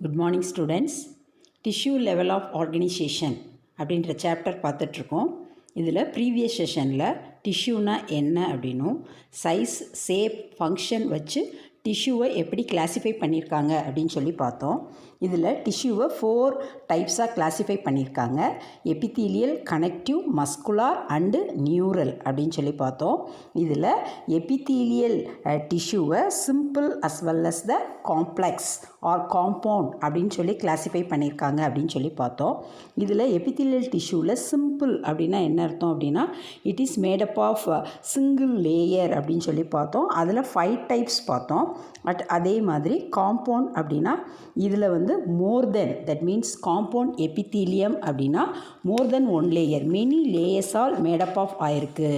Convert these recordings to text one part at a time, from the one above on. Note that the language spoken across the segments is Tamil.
Good morning students. Tissue level of organisation அப்படின்ற சாப்டர் பார்த்துட்ருக்கோம். இதில் ப்ரீவியஸ் செஷனில் டிஷ்யூனா என்ன அப்படின்னும் சைஸ், ஷேப், ஃபங்க்ஷன் வச்சு டிஷ்யூவை எப்படி கிளாஸிஃபை பண்ணியிருக்காங்க அப்படின்னு சொல்லி பார்த்தோம். இதில் டிஷ்யூவை 4 டைப்ஸாக கிளாஸிஃபை பண்ணியிருக்காங்க. Epithelial, connective, muscular and neural அப்படின்னு சொல்லி பார்த்தோம். இதில் எபித்தீலியல் டிஷ்யூவை simple as well as the complex or compound அப்படின்னு சொல்லி கிளாஸிஃபை பண்ணியிருக்காங்க அப்படின்னு சொல்லி பார்த்தோம். இதில் எபித்தீலியல் டிஷ்யூவில் சிம்பிள் அப்படின்னா என்ன அர்த்தம் அப்படின்னா it is made up of single layer அப்படின்னு சொல்லி பார்த்தோம். அதில் 5 டைப்ஸ் பார்த்தோம். அதே மாதிரி காம்பவுண்ட் அப்படின்னா இதில் வந்து more than, that means compound epithelium அப்படின்னா மோர் தென் 1 லேயர், மெனி லேயர்ஸால் மேடப் ஆஃப் ஆயிருக்கு.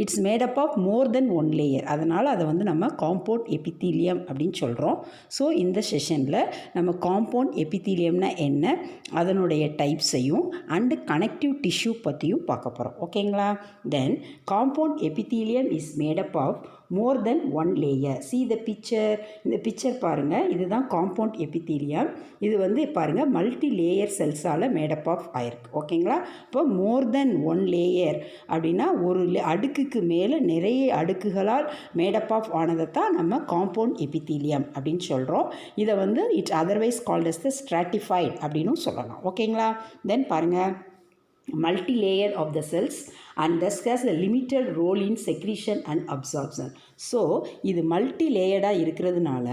It's made up of more than 1 layer. அதனால் அதை வந்து நம்ம காம்பவுண்ட் எபித்தீலியம் அப்படின்னு சொல்கிறோம். ஸோ இந்த செஷனில் நம்ம காம்பவுண்ட் எபித்தீலியம்னா என்ன, அதனுடைய டைப்ஸையும் அண்டு கனெக்டிவ் டிஷ்யூ பற்றியும் பார்க்க போகிறோம். ஓகேங்களா? Then compound epithelium is made up of more than 1 layer. see the picture. இந்த பிக்சர் பாருங்கள், இதுதான் காம்பவுண்ட் எபித்தீலியம். இது வந்து பாருங்கள் மல்டி லேயர் செல்ஸால் மேடப் ஆஃப் ஆயிருக்கு. ஓகேங்களா? இப்போ மோர் தென் 1 லேயர் அப்படின்னா ஒரு அடுக்குக்கு மேலே நிறைய அடுக்குகளால் மேடப் ஆஃப் ஆனதை தான் நம்ம காம்பவுண்ட் எபித்தீலியம் அப்படின்னு சொல்கிறோம். இதை வந்து it's otherwise called as the stratified அப்படின்னு சொல்லலாம். ஓகேங்களா? தென் பாருங்கள், multi-layer of the cells and thus has a limited role in secretion and absorption. So இது மல்டி லேயர்டாக இருக்கிறதுனால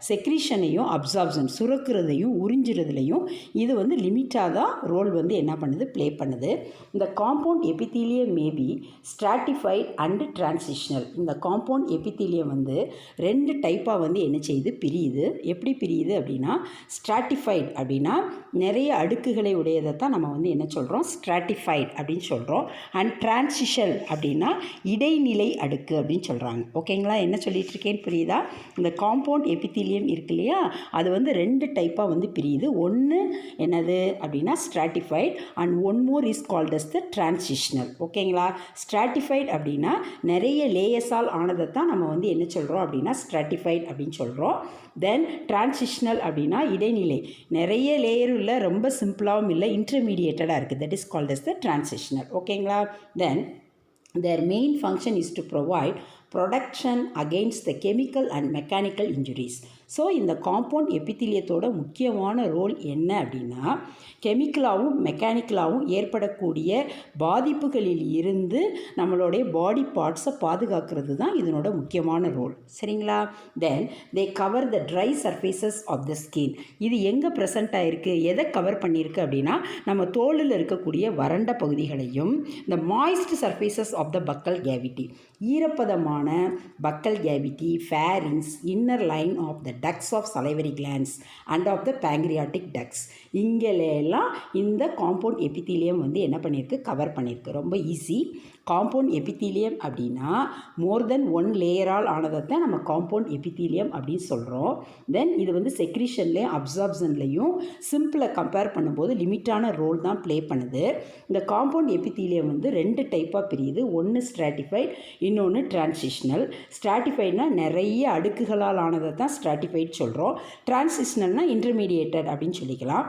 செக்ரீஷனையும் அப்சார்ப்ஷன் சுரக்கிறதையும் உறிஞ்சுறதுலையும் இது வந்து லிமிட்டாக தான் ரோல் வந்து என்ன பண்ணுது, ப்ளே பண்ணுது. இந்த compound epithelium maybe stratified and transitional. இந்த காம்பவுண்ட் எபித்தீலியம் வந்து 2 டைப்பாக வந்து என்ன செய்யுது, பிரியுது. எப்படி பிரியுது அப்படின்னா ஸ்ட்ராட்டிஃபைட் அப்படின்னா நிறைய அடுக்குகளை உடையதை தான் நம்ம வந்து என்ன சொல்கிறோம், ஸ்ட்ராட்டிஃபைட் அப்படின்னு சொல்கிறோம். அண்ட் டிரான்சிஷன் அப்படின்னா இடைநிலை அடுக்கு அப்படின்னு சொல்கிறாங்க. ஓகேங்களா? என்ன சொல்லிட்டு இருக்கேன்னு புரியுதா? இந்த காம்பவுண்ட் எபித்தீலியம் இருக்கு இல்லையா, அது வந்து 2 டைப்பாக வந்து பிரியுது. ஒன்று என்னது அப்படின்னா stratified and one more is called as the transitional. ஓகேங்களா? ஸ்ட்ராட்டிஃபைட் அப்படின்னா நிறைய லேயர்ஸால் ஆனதை தான் நம்ம வந்து என்ன சொல்கிறோம் அப்படின்னா ஸ்ட்ராட்டிஃபைட் அப்படின்னு சொல்கிறோம். தென் டிரான்சிஷனல் அப்படின்னா இடைநிலை, நிறைய லேயரும் இல்லை, ரொம்ப சிம்பிளாகவும் இல்லை, இன்டர்மீடியேட்டடாக இருக்குது. That is called as the transitional. ஓகேங்களா? Then their main function is to provide protection against the chemical and mechanical injuries. So இந்த காம்பவுண்ட் எபித்தீலியத்தோட முக்கியமான ரோல் என்ன அப்படின்னா கெமிக்கலாகவும் மெக்கானிக்கலாகவும் ஏற்படக்கூடிய பாதிப்புகளில் இருந்து நம்மளுடைய பாடி பார்ட்ஸை பாதுகாக்கிறது தான் இதனோட முக்கியமான ரோல். சரிங்களா? Then they cover the dry surfaces of the skin. இது எங்கே ப்ரெசண்ட் ஆகிருக்கு, எதை கவர் பண்ணியிருக்கு அப்படின்னா நம்ம தோலில் இருக்கக்கூடிய வறண்ட பகுதிகளையும் இந்த moist surfaces of the buccal cavity, ஈரப்பதமான buccal cavity, pharynx, inner line of the ducts of salivary glands and of the pancreatic ducts, இங்கெல்லாம் இந்த காம்பவுண்ட் எபித்தீலியம் வந்து என்ன பண்ணியிருக்கு, கவர் பண்ணியிருக்கு. ரொம்ப ஈஸி. காம்பவுண்ட் எபித்தீலியம் அப்படின்னா மோர் தென் 1 லேயரால் ஆனதை தான் நம்ம காம்பவுண்ட் எபித்தீலியம் அப்படின்னு சொல்கிறோம். தென் இது வந்து செக்ரீஷன்லேயும் அப்சார்ப்ஷன்லேயும் சிம்பிளை கம்பேர் பண்ணும்போது லிமிட்டான ரோல் தான் ப்ளே பண்ணுது. இந்த காம்பவுண்ட் எபித்தீலியம் வந்து 2 டைப்பாக பிரியுது. ஒன்று ஸ்ட்ராட்டிஃபைட், இன்னொன்று டிரான்சிஷனல். ஸ்ட்ராட்டிஃபைட்னா நிறைய அடுக்குகளால் ஆனதை தான் ஸ்ட்ராட்டிஃபைட் சொல்கிறோம். டிரான்சிஷனல்னால் இன்டர்மீடியேட்டட் அப்படின்னு சொல்லிக்கலாம்.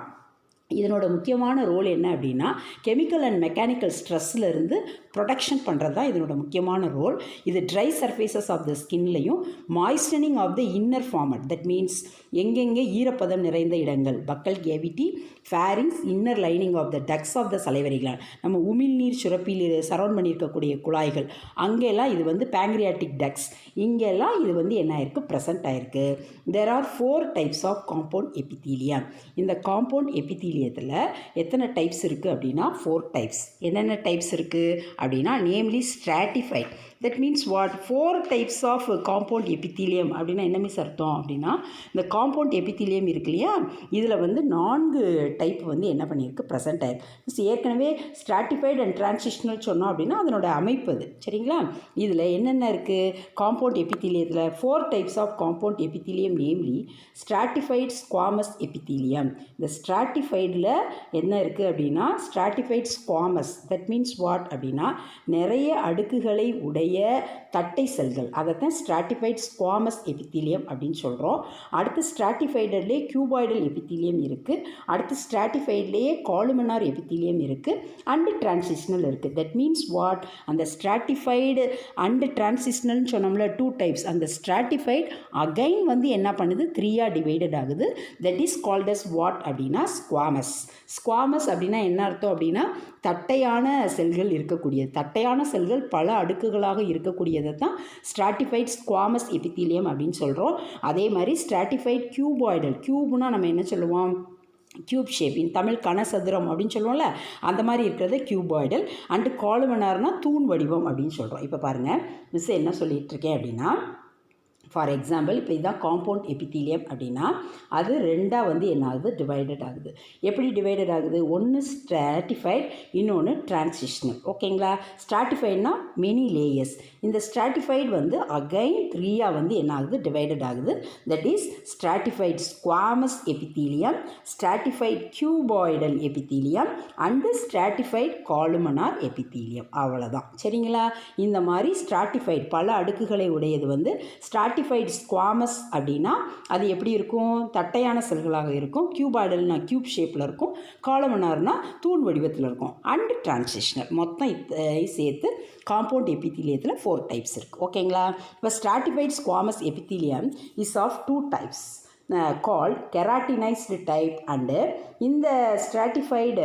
இதனோட முக்கியமான ரோல் என்ன அப்படின்னா கெமிக்கல் அண்ட் மெக்கானிக்கல் ஸ்ட்ரெஸ்ஸிலிருந்து ப்ரொடெக்ஷன் பண்ணுறது தான் இதனோட முக்கியமான ரோல். இது ட்ரை சர்ஃபேசஸ் ஆஃப் த ஸ்கின்லையும் moistening of the inner formed, that means எங்கெங்கே ஈரப்பதம் நிறைந்த இடங்கள், buccal cavity, pharynx, inner lining of the ducts of the salivary gland, நம்ம உமிழ்நீர் சுரப்பியில் சரௌண்ட் பண்ணியிருக்கக்கூடிய குழாய்கள், அங்கெல்லாம் இது வந்து பேங்க்ரியாட்டிக் டக்ஸ், இங்கெல்லாம் இது வந்து என்ன ஆயிருக்கு, ப்ரெசண்ட் ஆயிருக்கு. There are 4 types of compound epithelium. இந்த காம்பவுண்ட் எபித்தீலியத்தில் எத்தனை டைப்ஸ் இருக்குது அப்படின்னா 4 டைப்ஸ். என்னென்ன டைப்ஸ் இருக்குது அப்படின்னா namely stratified. That means what, 4 types of compound epithelium அப்படின்னா என்ன மீன்ஸ் அர்த்தம் அப்படின்னா இந்த காம்பவுண்ட் எபித்தீலியம் இருக்கு இல்லையா, இதில் வந்து 4 டைப் வந்து என்ன பண்ணியிருக்கு, ப்ரெசென்ட் ஆயிருக்கு. ஏற்கனவே ஸ்ட்ராட்டிஃபைட் அண்ட் டிரான்சிஷனல் சொன்னோம் அப்படின்னா அதனோட அமைப்பு அது. சரிங்களா? இதில் என்னென்ன இருக்குது காம்பவுண்ட் எபித்தீலியத்தில் 4 types of compound epithelium namely stratified, squamous epithelium. இந்த ஸ்ட்ராட்டிஃபைட் ஸ்ட்ராட்டிஃபைடில் என்ன இருக்குது அப்படின்னா stratified squamous. That means what அப்படின்னா நிறைய அடுக்குகளை உடைய தட்டை செல்கள், அதைத்தான் ஸ்ட்ராட்டிஃபைட் ஸ்குவாமஸ் எபித்தீலியம் அப்படின்னு சொல்கிறோம். அடுத்து ஸ்ட்ராட்டிஃபைடர்லேயே கியூபாய்டல் எபித்தீலியம் இருக்குது. அடுத்து ஸ்ட்ராட்டிஃபைட்லேயே காலுமனார் எபித்தீலியம் இருக்குது. அண்டு டிரான்சிஷனல் இருக்குது. தட் மீன்ஸ் வாட், அந்த ஸ்ட்ராட்டிஃபைடு அண்டு டிரான்சிஷனல்னு சொன்னோம்ல, 2 டைப்ஸ். அந்த ஸ்ட்ராட்டிஃபைட் அகைன் வந்து என்ன பண்ணுது, 3ஆக டிவைடட் ஆகுது. That is called as what அப்படின்னா ஸ்குவாமஸ். ஸ்குவாமஸ் அப்படின்னா என்ன அர்த்தம் அப்படின்னா தட்டையான செல்கள் இருக்கக்கூடியது. தட்டையான செல்கள் பல அடுக்குகளாக இருக்கக்கூடியதை தான் ஸ்ட்ராட்டிஃபைட் ஸ்குவாமஸ் எபித்தீலியம் அப்படின்னு சொல்கிறோம். அதே மாதிரி ஸ்ட்ராட்டிஃபைட் கியூபாய்டல், கியூப்னா நம்ம என்ன சொல்லுவோம், கியூப் ஷேப், இன் தமிழ் கனசதுரம் அப்படின்னு சொல்லுவோம்ல, அந்த மாதிரி இருக்கிறது கியூபாய்டல். அண்டு காலுமனார்னா தூண் வடிவம் அப்படின்னு சொல்கிறோம். இப்போ பாருங்கள், மிஸ் என்ன சொல்லிகிட்டு இருக்கேன் அப்படின்னா, ஃபார் எக்ஸாம்பிள் இப்போ இதுதான் காம்பவுண்ட் எபித்தீலியம் அப்படின்னா அது 2ஆக வந்து என்ன ஆகுது, டிவைடட் ஆகுது. எப்படி டிவைடட் ஆகுது, ஒன்று ஸ்ட்ராட்டிஃபைட், இன்னொன்று டிரான்சிஷனல். ஓகேங்களா? ஸ்ட்ராட்டிஃபைட்னா மெனி லேயர்ஸ். இந்த ஸ்ட்ராட்டிஃபைட் வந்து அகைன் 3ஆக வந்து என்ன ஆகுது, டிவைடட் ஆகுது. That is stratified squamous epithelium, stratified cuboidal epithelium and stratified columnar epithelium. அவ்வளோதான். சரிங்களா? இந்த மாதிரி ஸ்ட்ராட்டிஃபைட் பல அடுக்குகளை உடையது வந்து ஸ்ட்ராட்டிஃபைட் ஸ்குவாமஸ் அப்படின்னா அது எப்படி இருக்கும், தட்டையான செல்களாக இருக்கும். கியூபாய்டல்னா கியூப் ஷேப்பில் இருக்கும். காலுமனார்னா தூண் வடிவத்தில் இருக்கும். And transitional. மொத்தம் சேர்த்து காம்பவுண்ட் எபித்தீலியத்தில் 4 டைப்ஸ் இருக்குது. ஓகேங்களா? இப்போ stratified squamous epithelium is of 2 types called keratinized type. and இந்த stratified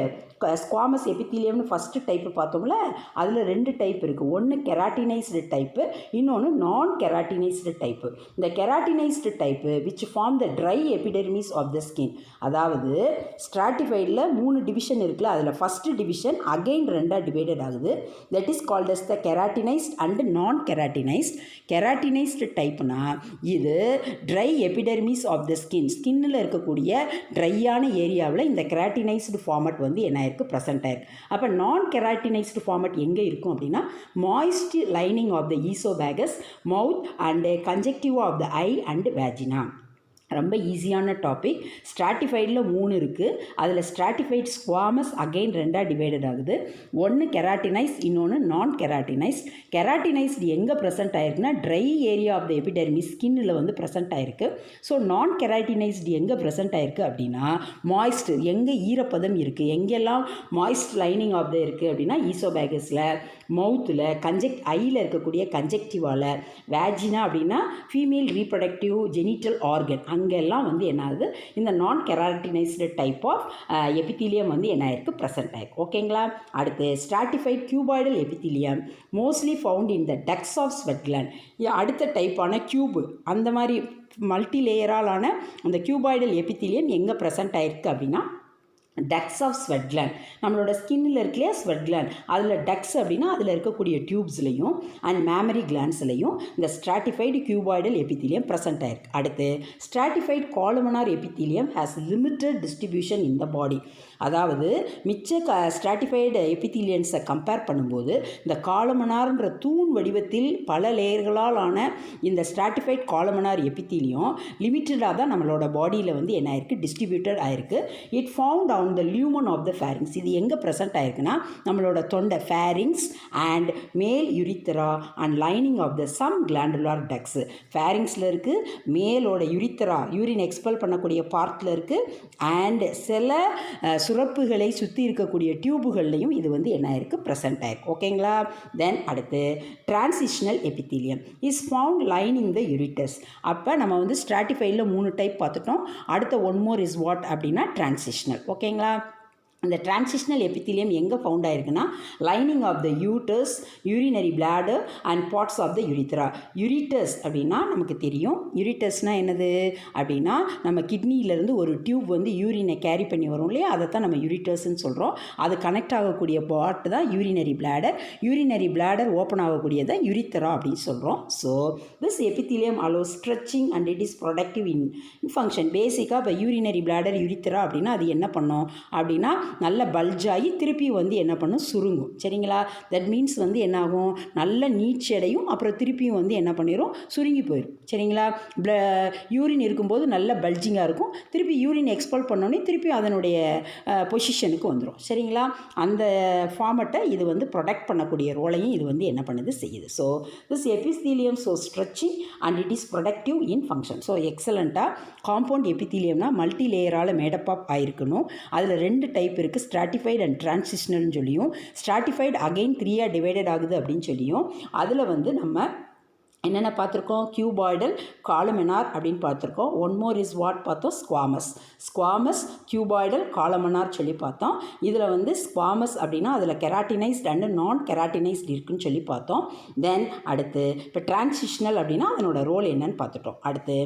ஸ்குவாமஸ் எபித்தீலியம்னு ஃபஸ்ட்டு டைப்பு பார்த்தோம்ல, அதில் 2 டைப் இருக்குது. ஒன்று கெராட்டினைஸ்டு டைப்பு, இன்னொன்று நான் கெராட்டினைஸ்டு டைப்பு. இந்த keratinised type which form the dry epidermis of the skin. அதாவது ஸ்ட்ராட்டிஃபைடில் 3 டிவிஷன் இருக்குல்ல, அதில் ஃபஸ்ட்டு டிவிஷன் அகெயின் 2ஆக டிவைடட் ஆகுது. That is called as the keratinised and non keratinised. Keratinised டைப்னா இது dry epidermis of the skin, ஸ்கின்னில் இருக்கக்கூடிய ட்ரையான ஏரியாவில் இந்த கெராட்டினைஸ்டு ஃபார்மட் வந்து என்ன இருக்குது, ப்ரெசென்ட் ஆயிருக்கு. அப்போ நான் கெராட்டினைஸ்டு ஃபார்மட் எங்கே இருக்கும் அப்படின்னா moist lining of the oesophagus, mouth and conjunctiva of the eye and vagina. ரொம்ப ஈஸியான டாபிக். ஸ்ட்ராட்டிஃபைடில் 3 இருக்குது. அதில் ஸ்ட்ராட்டிஃபைட் ஸ்குவாமஸ் அகெயின் 2ஆக டிவைடட் ஆகுது. ஒன்று கெராட்டினைஸ், இன்னொன்று நான் கெராட்டினைஸ்ட். கெராட்டினைஸ்டு எங்கே ப்ரெசென்ட் ஆயிருக்குன்னா dry area of the epidermis, ஸ்கின்னில் வந்து ப்ரெசென்ட் ஆயிருக்கு. ஸோ நான் கெராட்டினைஸ்டு எங்கே ப்ரெசென்ட் ஆயிருக்கு அப்படின்னா மாய்ஸ்ட், எங்கே ஈரப்பதம் இருக்குது, எங்கெல்லாம் மாய்ஸ்ட் லைனிங் ஆஃப் த இருக்குது அப்படின்னா ஈசோபேகஸில், மவுத்தில், ஐயில் இருக்கக்கூடிய கன்ஜெக்டிவாவில், வேஜினா அப்படின்னா ஃபீமேல் ரீப்ரொடக்டிவ் ஜெனிட்டல் ஆர்கன், அங்கெல்லாம் வந்து என்ன ஆகுது, இந்த நான் கெராட்டினைஸ்டு டைப் ஆஃப் எபித்தீலியம் வந்து என்ன ஆயிருக்கு, ப்ரெசென்ட் ஆயிருக்கு. ஓகேங்களா? அடுத்து stratified cuboidal epithelium mostly found in the ducts of sweat gland. அடுத்த டைப்பான கியூபு, அந்த மாதிரி மல்டி லேயராலான அந்த கியூபாய்டல் எபித்தீலியம் எங்கே ப்ரெசென்ட் ஆயிருக்கு அப்படின்னா டக்ஸ் ஆஃப் ஸ்வெட் கிளாண்ட். நம்மளோட ஸ்கின்னில் இருக்கலையா ஸ்வெட் கிளாண்ட், அதில் டக்ஸ் அப்படின்னா அதில் இருக்கக்கூடிய டியூப்ஸ்லையும் அண்ட் மேமரி கிளாண்ட்ஸ்லையும் இந்த ஸ்ட்ராட்டிஃபைடு கியூபாய்டல் எபித்தீலியம் ப்ரெசென்ட் ஆயிருக்கு. அடுத்து stratified columnar epithelium has limited distribution in the body. அதாவது மிச்ச ஸ்ட்ராட்டிஃபைடு எபித்தீலியன்ஸை கம்பேர் பண்ணும்போது இந்த காலுமனார்ன்ற தூண் வடிவத்தில் பல லேயர்களால் ஆன இந்த ஸ்ட்ராட்டிஃபைட் காலுமனார் எபித்தீலியம் லிமிட்டடாக தான் நம்மளோட பாடியில் வந்து என்ன ஆயிருக்கு, டிஸ்ட்ரிபியூட்டட் ஆயிருக்கு. It found on the lumen of the pharynx. இது எங்கே ப்ரெசென்ட் ஆயிருக்குன்னா நம்மளோட தொண்டை, pharynx and male urethra and lining of the some glandular ducts. ஃபேரிங்ஸில் இருக்குது, மேலோட யுரித்தரா யூரின் எக்ஸ்பெல் பண்ணக்கூடிய பார்ட்டில் இருக்குது, அண்ட் சில சுரப்புகளை சுற்றி இருக்கக்கூடிய டியூபுகள்லையும் இது வந்து என்ன ஆயிருக்கு, ப்ரெசென்ட் ஆயிருக்கு. ஓகேங்களா? தென் அடுத்து transitional epithelium is found lining the ureters. அப்போ நம்ம வந்து ஸ்ட்ராட்டிஃபைடில் 3 டைப் பார்த்துட்டோம். அடுத்த ஒன் மோர் இஸ் வாட் அப்படின்னா டிரான்சிஷனல். ஓகேங்களா? இந்த டிரான்சிஷனல் எபித்தீலியம் எங்கே ஃபவுண்ட் ஆயிருக்குன்னா lining of the ureters, urinary bladder and parts of the urethra. Ureters அப்படின்னா நமக்கு தெரியும், யுரிட்டஸ்னால் என்னது அப்படின்னா நம்ம கிட்னியிலேருந்து ஒரு டியூப் வந்து யூரினை கேரி பண்ணி வரும் இல்லையா, அதைத்தான் நம்ம யுரிட்டஸ்ன்னு சொல்கிறோம். அது கனெக்ட் ஆகக்கூடிய பார்ட் தான் urinary bladder. Urinary bladder open ஆகக்கூடியதை யுரித்ரா அப்படின்னு சொல்கிறோம். So this epithelium allows stretching and it is protective in function. பேசிக்காக இப்போ யூரினரி பிளாடர், யுரித்ரா அப்படின்னா அது என்ன பண்ணும் அப்படின்னா நல்ல பல்ஜாகி திருப்பி வந்து என்ன பண்ணும், சுருங்கும். சரிங்களா? தட் மீன்ஸ் வந்து என்னாகும், நல்ல நீட்சி அடையும், அப்புறம் திருப்பியும் வந்து என்ன பண்ணிடும், சுருங்கி போயிடும். சரிங்களா? யூரின் இருக்கும்போது நல்ல பல்ஜிங்காக இருக்கும், திருப்பி யூரின் எக்ஸ்பெல் பண்ணோன்னே திருப்பி அதனுடைய பொசிஷனுக்கு வந்துடும். சரிங்களா? அந்த ஃபார்மட்டை இது வந்து ப்ரொடெக்ட் பண்ணக்கூடிய ரோலையும் இது வந்து என்ன பண்ணுது, செய்யுது. So this epithelium so stretching and it is protective in function. So எக்ஸலண்ட்டாக காம்பவுண்ட் எபித்தீலியம்னா மல்டி லேயரால் மேடப் ஆஃப் ஆயிருக்கணும். அதில் 2 டைப் இருக்குது, ஸ்ட்ராட்டிஃபைடு அண்ட் டிரான்சிஷனல்னு சொல்லியும், ஸ்ட்ராட்டிஃபைடு அகைன் 3 டிவைடட் ஆகுது அப்படின்னு சொல்லியும், அதில் வந்து நம்ம என்னென்ன பார்த்துருக்கோம், கியூபாய்டல், காலமெனார் அப்படின்னு பார்த்துருக்கோம். ஒன் மோர் இஸ் வாட் பார்த்தோம், ஸ்குவாமஸ், கியூபாய்டல், காலமெனார் சொல்லி பார்த்தோம். இதில் வந்து ஸ்குவாமஸ் அப்படின்னா அதில் கெராட்டினைஸ்ட் அண்ட் நான் கெராட்டினைஸ்ட் இருக்குன்னு சொல்லி பார்த்தோம். தென் அடுத்து இப்போ டிரான்சிஷனல் அப்படின்னா அதனோட ரோல் என்னன்னு பார்த்துட்டோம். அடுத்து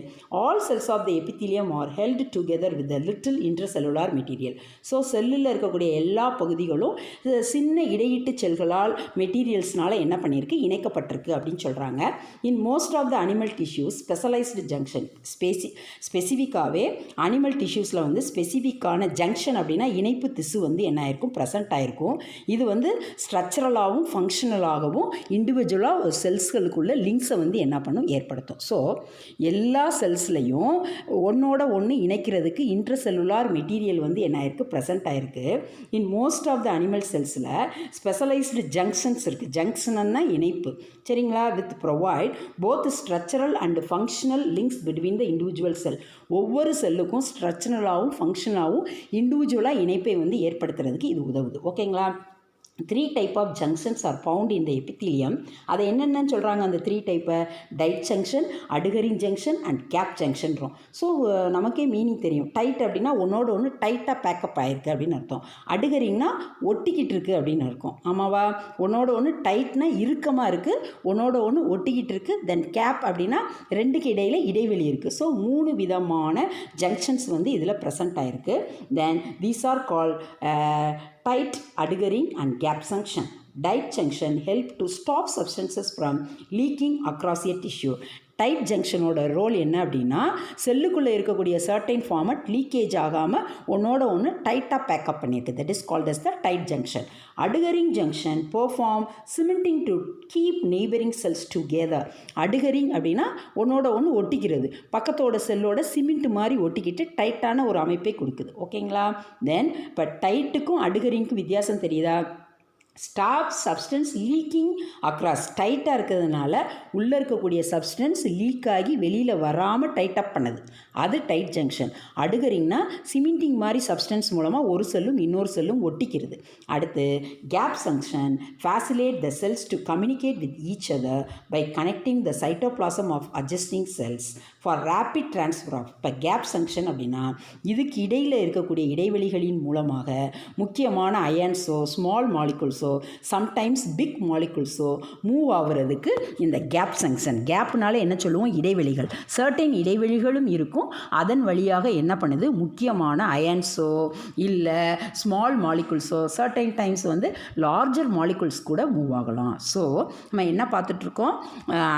all cells of the epithelium are held together with the little intercellular material. So செல்லில் இருக்கக்கூடிய எல்லா பகுதிகளும் சின்ன இடையீட்டு செல்களால் மெட்டீரியல்ஸ்னால் என்ன பண்ணியிருக்கு, இணைக்கப்பட்டிருக்கு அப்படின்னு சொல்கிறாங்க. In most of the animal tissues, specialized junction, ஸ்பெசிஃபிக்காகவே அனிமல் டிஷ்யூஸில் வந்து ஸ்பெசிஃபிக்கான ஜங்ஷன் அப்படின்னா இணைப்பு திசு வந்து என்ன ஆயிருக்கும், ப்ரெசென்ட் ஆகிருக்கும். இது வந்து ஸ்ட்ரக்சரலாகவும் ஃபங்க்ஷனலாகவும் இண்டிவிஜுவலாக செல்ஸ்களுக்குள்ள லிங்க்ஸை வந்து என்ன பண்ணும், ஏற்படுத்தும். ஸோ எல்லா செல்ஸ்லையும் ஒன்றோட ஒன்று இணைக்கிறதுக்கு இன்ட்ரசெல்லுலார் மெட்டீரியல் வந்து என்ன ஆயிருக்கு, ப்ரெசென்ட் ஆகிருக்கு. In most of the animal செல்ஸில் ஸ்பெஷலைஸ்டு ஜங்ஷன்ஸ் இருக்குது. ஜங்ஷன்னா இணைப்பு. சரிங்களா? With provide both structural and functional links between the individual cell. ஒவ்வொரு செல்லுக்கும் ஸ்ட்ரக்சரலாகவும் ஃபங்க்ஷனலாகவும் இண்டிவிஜுவலாக இணைப்பை வந்து ஏற்படுத்துறதுக்கு இது உதவுது. ஓகேங்களா? 3 type of junctions are found in the epithelium. அதை என்னென்னு சொல்கிறாங்க, அந்த 3 டைப்பை tight junction, adhering junction and gap ஜங்ஷன்றோம். So நமக்கே மீனிங் தெரியும். டைட் அப்படின்னா ஒன்றோட ஒன்று டைட்டாக பேக்கப் ஆகிருக்கு அப்படின்னு அர்த்தம். அட்ஹெரிங்னா ஒட்டிக்கிட்டு இருக்குது அப்படின்னு இருக்கும். ஆமாவா? ஒன்றோட ஒன்று டைட்னா இறுக்கமாக இருக்குது, ஒன்றோட ஒன்று ஒட்டிக்கிட்டு இருக்குது. தென் கேப் அப்படின்னா 2க்கு இடையில் இடைவெளி இருக்குது. ஸோ 3 விதமான ஜங்ஷன்ஸ் வந்து இதில் ப்ரெசென்ட் ஆகிருக்கு. Then these are call tight, adhering and gap junction. Tight junction help to stop substances from leaking across a tissue. Tight ஜங்ஷனோட ரோல் என்ன அப்படின்னா, செல்லுக்குள்ளே இருக்கக்கூடிய சர்டைன் ஃபார்மட் லீக்கேஜ் ஆகாமல் ஒன்றோட ஒன்று டைட்டாக பேக்கப் பண்ணியிருக்கு. That is called as the tight junction. Adhering junction perform cementing to keep neighbouring cells together. Adhering அப்படின்னா ஒன்றோட ஒன்று ஒட்டிக்கிறது, பக்கத்தோட செல்லோட சிமெண்ட் மாதிரி ஒட்டிக்கிட்டு டைட்டான ஒரு அமைப்பை கொடுக்குது. ஓகேங்களா? தென் இப்போ டைட்டுக்கும் அட்ஹெரிங்க்கும் வித்தியாசம் தெரியுதா? Stop substance leaking across. டைட்டாக இருக்கிறதுனால உள்ளே இருக்கக்கூடிய சப்ஸ்டன்ஸ் லீக் ஆகி வெளியில் வராமல் டைட்டப் பண்ணுது, அது டைட் ஜங்ஷன். அட்ஹெரிங்னா சிமெண்டிங் மாதிரி சப்ஸ்டன்ஸ் மூலமாக ஒரு செல்லும் இன்னொரு செல்லும் ஒட்டிக்கிறது. அடுத்து gap junction facilitate the cells to communicate with each other by connecting the cytoplasm of adjusting cells for rapid transfer of. இப்போ கேப் ஜங்ஷன் அப்படின்னா இதுக்கு இடையில் இருக்கக்கூடிய இடைவெளிகளின் மூலமாக முக்கியமான அயன்ஸோ ஸ்மால் மாலிகுல்ஸோ சம்டைம்ஸ் பிக் மாலிகுல்ஸோ மூவ் ஆகுறதுக்கு இந்த கேப் ஜங்ஷன். கேப்னால என்ன சொல்லுவோம், இடைவெளிகள். சர்டைன் இடைவெளிகளும் இருக்கும், அதன் வழியாக என்ன பண்ணுது, முக்கியமான அயன்ஸோ இல்லை ஸ்மால் மாலிகுல்ஸோ சர்டைன் டைம்ஸ் வந்து லார்ஜர் மாலிகுல்ஸ் கூட மூவ் ஆகலாம். ஸோ நம்ம என்ன பார்த்துட்ருக்கோம்,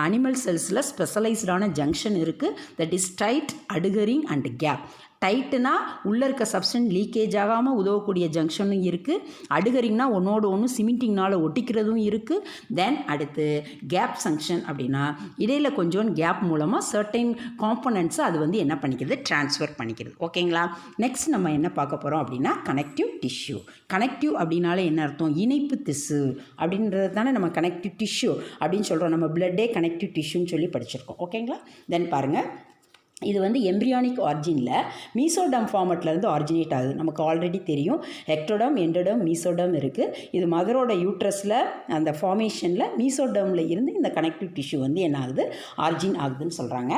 அனிமல் செல்ஸில் ஸ்பெஷலைஸ்டான ஜங்ஷன் இருக்குது. That is tight, adhering and gap. டைட்டுனா உள்ளே இருக்க சப்ஸ்டன்ஸ் லீக்கேஜ் ஆகாமல் உதவக்கூடிய ஜங்ஷனும் இருக்குது. அட்ஹெரிங்னா ஒன்றோடு ஒன்று சிமெண்டிங்னால் ஒட்டிக்கிறதும் இருக்குது. தென் அடுத்து கேப் ஜங்ஷன் அப்படின்னா இடையில் கொஞ்சம் கேப் மூலமாக சர்டைன் காம்பனன்ட்ஸை அது வந்து என்ன பண்ணிக்கிறது, ட்ரான்ஸ்ஃபர் பண்ணிக்கிறது. ஓகேங்களா? நெக்ஸ்ட் நம்ம என்ன பார்க்க போகிறோம் அப்படின்னா கனெக்டிவ் டிஷ்யூ. கனெக்டிவ் அப்படின்னாலே என்ன அர்த்தம், இணைப்பு திசு அப்படின்றது தானே நம்ம கனெக்டிவ் டிஷ்யூ அப்படின்னு சொல்கிறோம். நம்ம பிளட்டே கனெக்டிவ் டிஷ்யூன்னு சொல்லி படிச்சிருக்கோம். ஓகேங்களா? தென் பாருங்கள், இது வந்து எம்ப்ரியானிக் ஆரிஜினில் மீசோடம் ஃபார்மட்லேருந்து ஆரிஜினேட் ஆகுது. நமக்கு ஆல்ரெடி தெரியும் எக்டோடம், எண்டோடம், மீசோடம் இருக்குது. இது மதரோட யூட்ரஸில் அந்த ஃபார்மேஷனில் மீசோடமில் இருந்து இந்த கனெக்டிவ் டிஷ்யூ வந்து என்ன ஆகுது, ஆரிஜின் ஆகுதுன்னு சொல்கிறாங்க.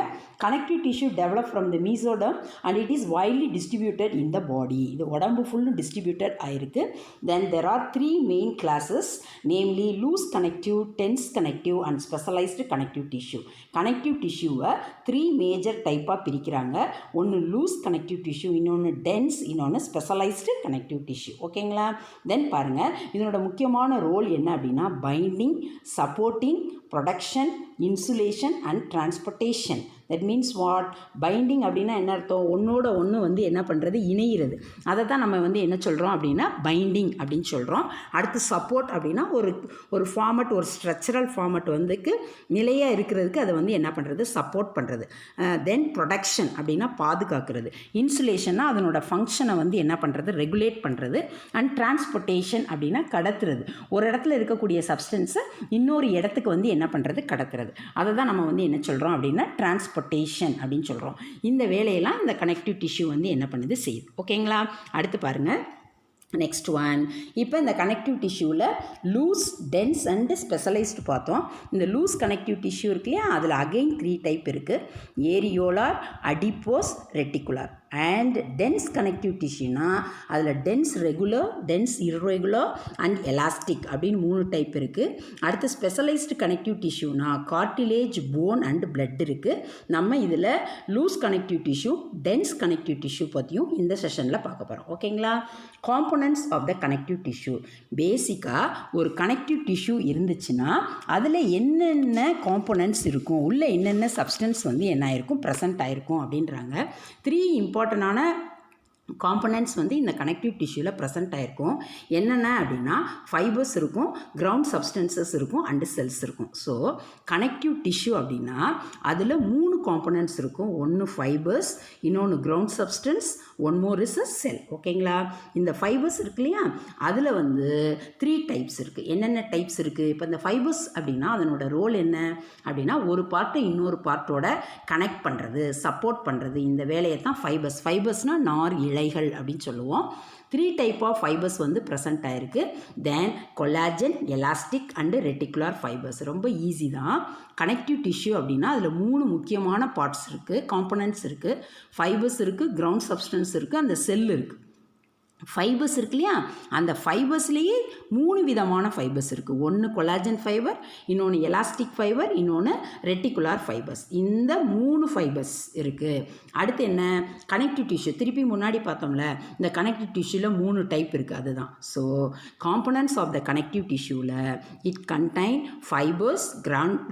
Connective tissue develop from the mesoderm and it is widely distributed in the body. இது உடம்பு ஃபுல்லும் டிஸ்ட்ரிபியூட்டட் ஆகிருக்கு. Then there are 3 main classes, namely loose connective, dense connective and specialised connective tissue. Connective டிஷ்யூவை 3 மேஜர் டைப்பாக பிரிக்கிறாங்க. ஒன்று லூஸ் கனெக்டிவ் டிஷ்யூ, இன்னொன்று டென்ஸ், இன்னொன்று ஸ்பெஷலைஸ்டு கனெக்டிவ் டிஷ்யூ. ஓகேங்களா? தென் பாருங்கள், இதனோட முக்கியமான ரோல் என்ன அப்படின்னா binding, supporting, protection, insulation and transportation. That means what? Binding அப்படின்னா என்ன அர்த்தம்? ஒன்றோட ஒன்று வந்து என்ன பண்ணுறது? இணைகிறது. அதை தான் நம்ம வந்து என்ன சொல்கிறோம் அப்படின்னா பைண்டிங் அப்படின்னு சொல்கிறோம். அடுத்து சப்போர்ட் அப்படின்னா ஒரு ஃபார்மட், ஒரு ஸ்ட்ரக்சரல் ஃபார்மட் வந்துக்கு நிலையாக இருக்கிறதுக்கு அதை வந்து என்ன பண்ணுறது? சப்போர்ட் பண்ணுறது. தென் ப்ரொடக்ஷன் அப்படின்னா பாதுகாக்கிறது. இன்சுலேஷன்னா அதனோட ஃபங்க்ஷனை வந்து என்ன பண்ணுறது? ரெகுலேட் பண்ணுறது. அண்ட் டிரான்ஸ்போர்ட்டேஷன் அப்படின்னா கடத்துறது. ஒரு இடத்துல இருக்கக்கூடிய சப்ஸ்டன்ஸை இன்னொரு இடத்துக்கு வந்து என்ன பண்ணுறது? கடத்துறது. அதை தான் நம்ம வந்து என்ன சொல்கிறோம் அப்படின்னா டிரான்ஸ்போர்ட்டேஷன் அப்படின்னு சொல்கிறோம். இந்த வேலையெல்லாம் இந்த கனெக்டிவ் டிஷ்யூ வந்து என்ன பண்ணுது? செய்யுது. ஓகேங்களா? அடுத்து பாருங்கள். Next one. இப்போ இந்த கனெக்டிவ் டிஷ்யூவில் லூஸ், டென்ஸ் அண்டு ஸ்பெஷலைஸ்டு பார்த்தோம். இந்த லூஸ் கனெக்டிவ் டிஷ்யூ இருக்கு இல்லையா, அதில் அகெயின் 3 டைப் இருக்குது. Areolar, adipose, reticular. And dense connective டிஷ்யூனா அதில் dense regular, dense irregular and elastic அப்படின்னு 3 டைப் இருக்குது. அடுத்து ஸ்பெஷலைஸ்டு கனெக்டிவ் டிஷ்யூனா கார்டிலேஜ், போன் அண்ட் பிளட் இருக்குது. நம்ம இதில் loose connective tissue, dense connective tissue பற்றியும் இந்த செஷனில் பார்க்க போகிறோம். ஓகேங்களா? Components of the connective tissue. பேசிக்காக ஒரு கனெக்டிவ் டிஷ்யூ இருந்துச்சுன்னா அதில் என்னென்ன காம்போனன்ட்ஸ் இருக்கும், உள்ளே என்னென்ன சப்ஸ்டன்ஸ் வந்து என்ன ஆயிருக்கும்? ப்ரெசென்ட் ஆயிருக்கும் அப்படின்றாங்க. 3 இம்பார்ட்டண்டான காம்பனன்ட்ஸ் வந்து இந்த கனெக்டிவ் டிஷ்யூவில் ப்ரெசென்ட் ஆகிருக்கும். என்னென்ன அப்படின்னா ஃபைபர்ஸ் இருக்கும், கிரவுண்ட் சப்ஸ்டன்சஸ் இருக்கும், அண்டு செல்ஸ் இருக்கும். ஸோ கனெக்டிவ் டிஷ்யூ அப்படின்னா அதில் 3 காம்பனன்ட்ஸ் இருக்கும். ஒன்று ஃபைபர்ஸ், இன்னொன்று ground substance, one more is a cell. ஓகேங்களா? இந்த ஃபைபர்ஸ் இருக்கு இல்லையா, அதில் வந்து 3 டைப்ஸ் இருக்குது. என்னென்ன டைப்ஸ் இருக்குது? இப்போ இந்த ஃபைபர்ஸ் அப்படின்னா அதனோட ரோல் என்ன அப்படின்னா ஒரு பார்ட்டை இன்னொரு பார்ட்டோட கனெக்ட் பண்ணுறது, சப்போர்ட் பண்ணுறது. இந்த வேலையை தான் ஃபைபர்ஸ். ஃபைபர்ஸ்னால் நார் இழைகள் அப்படின்னு சொல்லுவோம். 3 டைப் ஆஃப் ஃபைபர்ஸ் வந்து ப்ரெசென்ட் ஆகிருக்கு. Then collagen, elastic and reticular fibres. ரொம்ப ஈஸி தான். கனெக்டிவ் டிஷ்யூ அப்படின்னா அதில் 3 முக்கியமான பார்ட்ஸ் இருக்குது, காம்பனன்ட்ஸ் இருக்குது. ஃபைபர்ஸ் இருக்குது, கிரவுண்ட் சப்ஸ்டன்ஸ் இருக்குது, அந்த செல் இருக்குது. ஃபைபர்ஸ் இருக்கு இல்லையா, அந்த ஃபைபர்ஸ்லேயே 3 விதமான ஃபைபர்ஸ் இருக்குது. ஒன்று கொலாஜன் ஃபைபர், இன்னொன்று எலாஸ்டிக் ஃபைபர், இன்னொன்று ரெட்டிகுலார் ஃபைபர்ஸ். இந்த 3 ஃபைபர்ஸ் இருக்குது. அடுத்து என்ன? Connective tissue. திருப்பி முன்னாடி பார்த்தோம்ல, இந்த கனெக்டிவ் டிஷ்யூவில் 3 டைப் இருக்குது. அதுதான். So components of the connective டிஷ்யூவில் it contain fibres,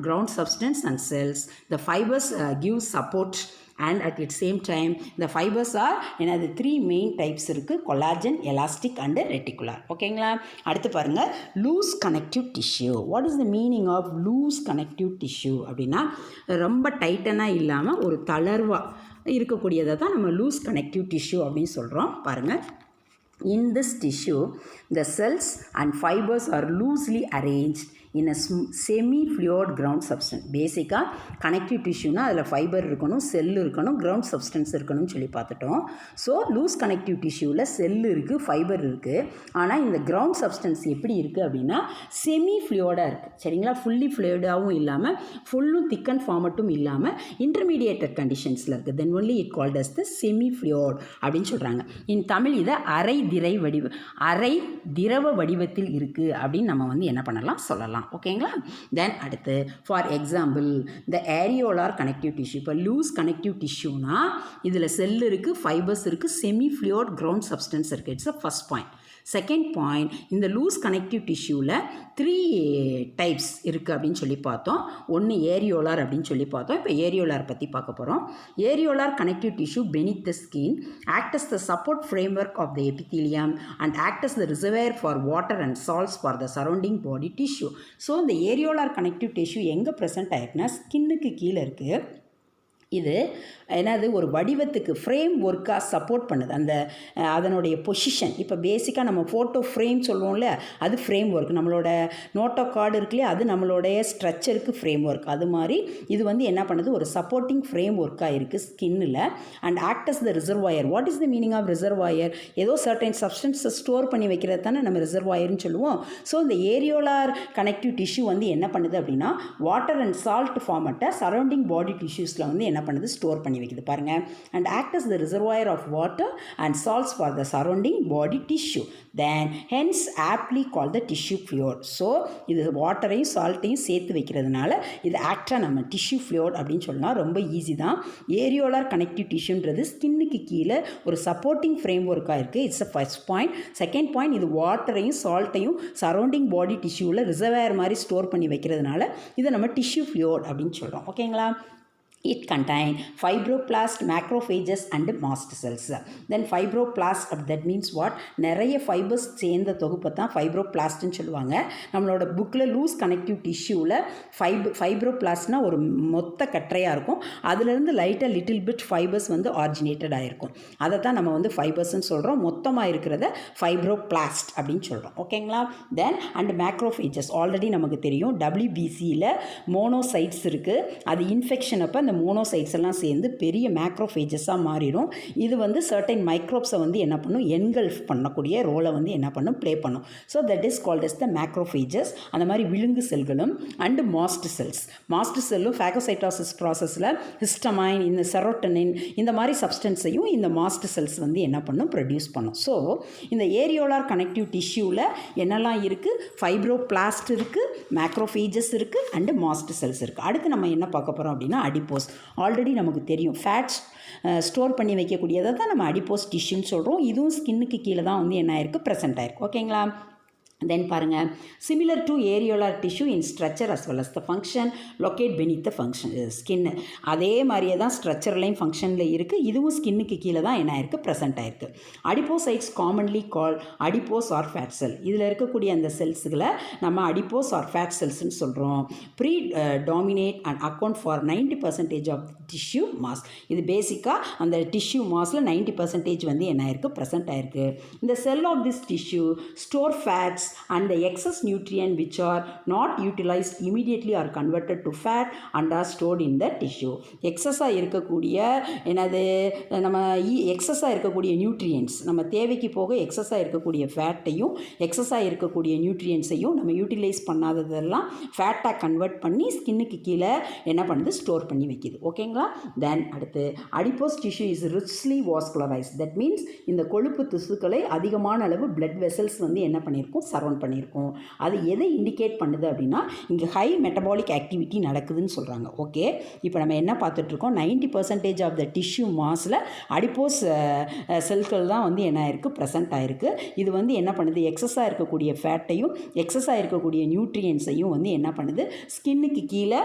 ground substance and cells. The fibres give support and at the same time the fibers are என்னது 3 main types இருக்குது. Collagen, elastic and reticular. ஓகேங்களா? அடுத்து பாருங்கள், loose connective tissue. What is the meaning of loose connective tissue அப்படின்னா ரொம்ப டைட்டனாக இல்லாமல் ஒரு தளர்வாக இருக்கக்கூடியதை தான் நம்ம லூஸ் கனெக்டிவ் டிஷ்யூ அப்படின்னு சொல்கிறோம். பாருங்கள். In this tissue, the cells and fibers are loosely arranged in a semi-fluid ground substance. பேசிக்காக கனெக்டிவ் டிஷ்யூனா அதில் ஃபைபர் இருக்கணும், செல் இருக்கணும், கிரவுண்ட் சப்ஸ்டன்ஸ் இருக்கணும்னு சொல்லி பார்த்துட்டோம். ஸோ லூஸ் கனெக்டிவ் டிஷ்யூவில் செல் இருக்குது, ஃபைபர் இருக்குது. ஆனால் இந்த கிரவுண்ட் சப்ஸ்டன்ஸ் எப்படி இருக்குது அப்படின்னா செமி ஃப்ளூயிடாக இருக்குது. சரிங்களா? ஃபுல்லி ஃப்ளூயிடாகவும் இல்லாமல் ஃபுல்லும் திக் அண்ட் ஃபார்மட்டும் இல்லாமல் இன்டர்மீடியேட்டட் கண்டிஷன்ஸில் இருக்குது. Then only it called as the semi fluid அப்படின்னு சொல்கிறாங்க. இன் தமிழ் இதை அரை திரவ வடிவத்தில் இருக்குது அப்படின்னு நம்ம வந்து என்ன பண்ணலாம்? சொல்லலாம். ஓகேங்களா? தென் அடுத்து ஃபார் எக்ஸாம்பிள் இந்த ஏரியோலார் கனெக்டிவ் டிஷ்யூ. இப்போ லூஸ் கனெக்டிவ் டிஷ்யூனா இதில் செல் இருக்குது, ஃபைபர்ஸ் இருக்குது, செமி ஃப்ளூயிட் கிரவுண்ட் சப்ஸ்டன்ஸ் இருக்குது. It's a first point. Second point, இந்த லூஸ் கனெக்டிவ் டிஷ்யூவில் 3 டைப்ஸ் இருக்குது அப்படின்னு சொல்லி பார்த்தோம். ஒன்று ஏரியோலார் அப்படின்னு சொல்லி பார்த்தோம். இப்போ ஏரியோலார் பற்றி பார்க்க போகிறோம். Areolar connective tissue beneath the skin act as the support framework of the epithelium and act as the reservoir for water and salts for the surrounding body tissue. So இந்த ஏரியோலார் கனெக்டிவ் டிஷ்யூ எங்கே ப்ரெசென்ட் ஆகிருக்குன்னா ஸ்கின்னுக்கு கீழே இருக்குது. இது என்னது? ஒரு வடிவத்துக்கு ஃப்ரேம் ஒர்க்காக சப்போர்ட் பண்ணுது. அதனுடைய பொசிஷன். இப்போ பேசிக்காக நம்ம ஃபோட்டோ ஃப்ரேம் சொல்லுவோம்ல, அது ஃப்ரேம் ஒர்க். நம்மளோட நோட்டோ கார்டு இருக்குல்லையே, அது நம்மளுடைய ஸ்ட்ரக்சருக்கு ஃப்ரேம் ஒர்க். அது மாதிரி இது வந்து என்ன பண்ணுது? ஒரு சப்போர்ட்டிங் ஃப்ரேம் ஒர்க்காக இருக்குது ஸ்கின்னில். And act as the reservoir. What is the meaning of reservoir? ஏதோ சர்டைன் சப்ஸ்டன்ஸை ஸ்டோர் பண்ணி வைக்கிறது தானே நம்ம ரிசர்வாயர்னு சொல்லுவோம். ஸோ இந்த ஏரியோலார் கனெக்டிவ் டிஷ்யூ வந்து என்ன பண்ணுது அப்படின்னா வாட்டர் அண்ட் சால்ட் ஃபார்மட்டை சரௌண்டிங் பாடி டிஷ்யூஸில் வந்து என்ன பண்ணுது? ஸ்டோர் பண்ணி வைக்குது. பாருங்கள். And act as the reservoir of water and salts for the surrounding body tissue. Then hence aptly call the tissue fluid. So இது வாட்டரையும் சால்ட்டையும் சேர்த்து வைக்கிறதுனால இது ஆக்டாக நம்ம டிஷ்யூ ஃப்ளூயிட் அப்படின்னு சொல்லலாம். ரொம்ப ஈஸி தான். ஏரியோலார் கனெக்டிவ் டிஷ்யூன்றது ஸ்கின்னுக்கு கீழே ஒரு சப்போர்ட்டிங் ஃப்ரேம் ஒர்க்காக இருக்குது. It's a first point. Second point, இது வாட்டரையும் சால்ட்டையும் சரௌண்டிங் பாடி டிஷ்யூவில் ரிசர்வாயர் மாதிரி ஸ்டோர் பண்ணி வைக்கிறதுனால இதை நம்ம டிஷ்யூ ஃப்ளூயிட் அப்படின்னு சொல்கிறோம். ஓகேங்களா? It contain fibroblast, macrophages and mast cells. Then fibroblast, that means what? நிறைய ஃபைபர்ஸ் சேர்ந்த தொகுப்பை தான் ஃபைப்ரோபிளாஸ்ட்னு சொல்லுவாங்க. நம்மளோட புக்கில் லூஸ் கனெக்டிவ் டிஷ்யூவில் ஃபைப்ரோபிளாஸ்ட்னா ஒரு மொத்த கற்றையாக இருக்கும். அதுலேருந்து லைட்டாக லிட்டில் பிட் ஃபைபர்ஸ் வந்து ஆரிஜினேட்டட் ஆகிருக்கும். அதை தான் நம்ம வந்து ஃபைபர்ஸ்ன்னு சொல்கிறோம். மொத்தமாக இருக்கிறத ஃபைப்ரோபிளாஸ்ட் அப்படின்னு சொல்கிறோம். ஓகேங்களா? தென் அண்ட் மேக்ரோஃபேஜஸ் ஆல்ரெடி நமக்கு தெரியும். WBCயில் மோனோசைட்ஸ் இருக்குது. அது இன்ஃபெக்ஷன் அப்போ அந்த மோனோசைட்ஸ் எல்லாம் சேர்ந்து பெரிய மேக்ரோஃபேஜஸாக மாறிடும். இது வந்து சர்டைன் மைக்ரோப்ஸை வந்து என்ன பண்ணும்? என்கல்ஃப் பண்ணக்கூடிய ரோலை வந்து என்ன பண்ணும்? ப்ளே பண்ணும். So that is called S the macrophages. அந்த மாதிரி விழுங்கு செல்களும் அண்டு மாஸ்ட் செல்ஸ். மாஸ்ட் செல்லும் ஃபேகோசைட்டோசிஸ் ப்ராசஸில் ஹிஸ்டமைன், இந்த செரோட்டனின், இந்த மாதிரி சப்ஸ்டன்ஸையும் இந்த மாஸ்ட் செல்ஸ் வந்து என்ன பண்ணும்? ப்ரொடியூஸ் பண்ணும். ஸோ இந்த ஏரியோலார் கனெக்டிவ் டிஷ்யூவில் என்னெல்லாம் இருக்குது? ஃபைப்ரோபிளாஸ்ட் இருக்குது, மேக்ரோஃபேஜஸ் இருக்குது அண்டு மாஸ்ட் செல்ஸ் இருக்குது. அடுத்து நம்ம என்ன பார்க்க போகிறோம் அப்படின்னா அடிப்போஸ். ஆல்ரெடி நமக்கு தெரியும் ஃபேட்ஸ் ஸ்டோர் பண்ணி வைக்கக்கூடியதை தான் நம்ம அடிப்போஸ் டிஷ்யூன்னு சொல்கிறோம். இதுவும் ஸ்கின்னுக்கு கீழே தான் வந்து என்ன ஆயிருக்கு? ப்ரெசென்ட் ஆயிருக்கு. ஓகேங்களா? தென் பாருங்கள், similar to areolar tissue in structure as well as the function locate beneath the function skin. அதே மாதிரியே தான் ஸ்ட்ரக்சர்லையும் ஃபங்க்ஷனில் இருக்குது. இதுவும் ஸ்கின்னுக்கு கீழே தான் என்ன ஆயிருக்கு? ப்ரெசென்ட் ஆயிருக்கு. அடிப்போசைட்ஸ் காமன்லி கால் அடிப்போஸ் ஆர் ஃபேட் செல். இதில் இருக்கக்கூடிய அந்த செல்ஸுகளை நம்ம அடிப்போஸ் ஆர் ஃபேட் செல்ஸ்ன்னு சொல்கிறோம். Predominate and account for 90% of tissue mass. இது பேசிக்காக அந்த டிஷ்யூ மாஸில் 90% வந்து என்ன ஆயிருக்கு? ப்ரெசென்ட் ஆயிருக்கு. இந்த cell of this tissue store fats and the excess nutrient which are not utilized immediately are converted to fat and are stored in the tissue. எக்ஸஸாக இருக்கக்கூடிய என்னது நம்ம எக்ஸஸாக இருக்கக்கூடிய நியூட்ரியன்ட்ஸ், நம்ம தேவைக்கு போக எக்ஸஸாக இருக்கக்கூடிய ஃபேட்டையும் எக்ஸஸாக இருக்கக்கூடிய நியூட்ரியன்ஸையும் நம்ம யூட்டிலைஸ் பண்ணாததெல்லாம் ஃபேட்டாக கன்வெர்ட் பண்ணி ஸ்கின்னுக்கு கீழே என்ன பண்ணுது? ஸ்டோர் பண்ணி வைக்கிது. ஓகேங்களா? தென் அடுத்து adipose tissue is richly vascularise. That means இந்த கொழுப்பு திசுக்களை அதிகமான அளவு பிளட் வெசல்ஸ் வந்து என்ன பண்ணியிருக்கும்? சரௌண்ட் பண்ணியிருக்கோம். அது எதை இண்டிகேட் பண்ணுது அப்படின்னா இங்கே ஹை மெட்டபாலிக் ஆக்டிவிட்டி நடக்குதுன்னு சொல்கிறாங்க. ஓகே, இப்போ நம்ம என்ன பார்த்துட்ருக்கோம்? 90% ஆஃப் த டிஷ்யூ மாஸில் அடிப்போஸ் செல்கள் தான் வந்து என்ன ஆயிருக்கு? ப்ரெசென்ட் ஆயிருக்கு. இது வந்து என்ன பண்ணுது? எக்ஸஸாக இருக்கக்கூடிய ஃபேட்டையும் எக்ஸஸாக இருக்கக்கூடிய நியூட்ரியன்ஸையும் வந்து என்ன பண்ணுது? ஸ்கின்னுக்கு கீழே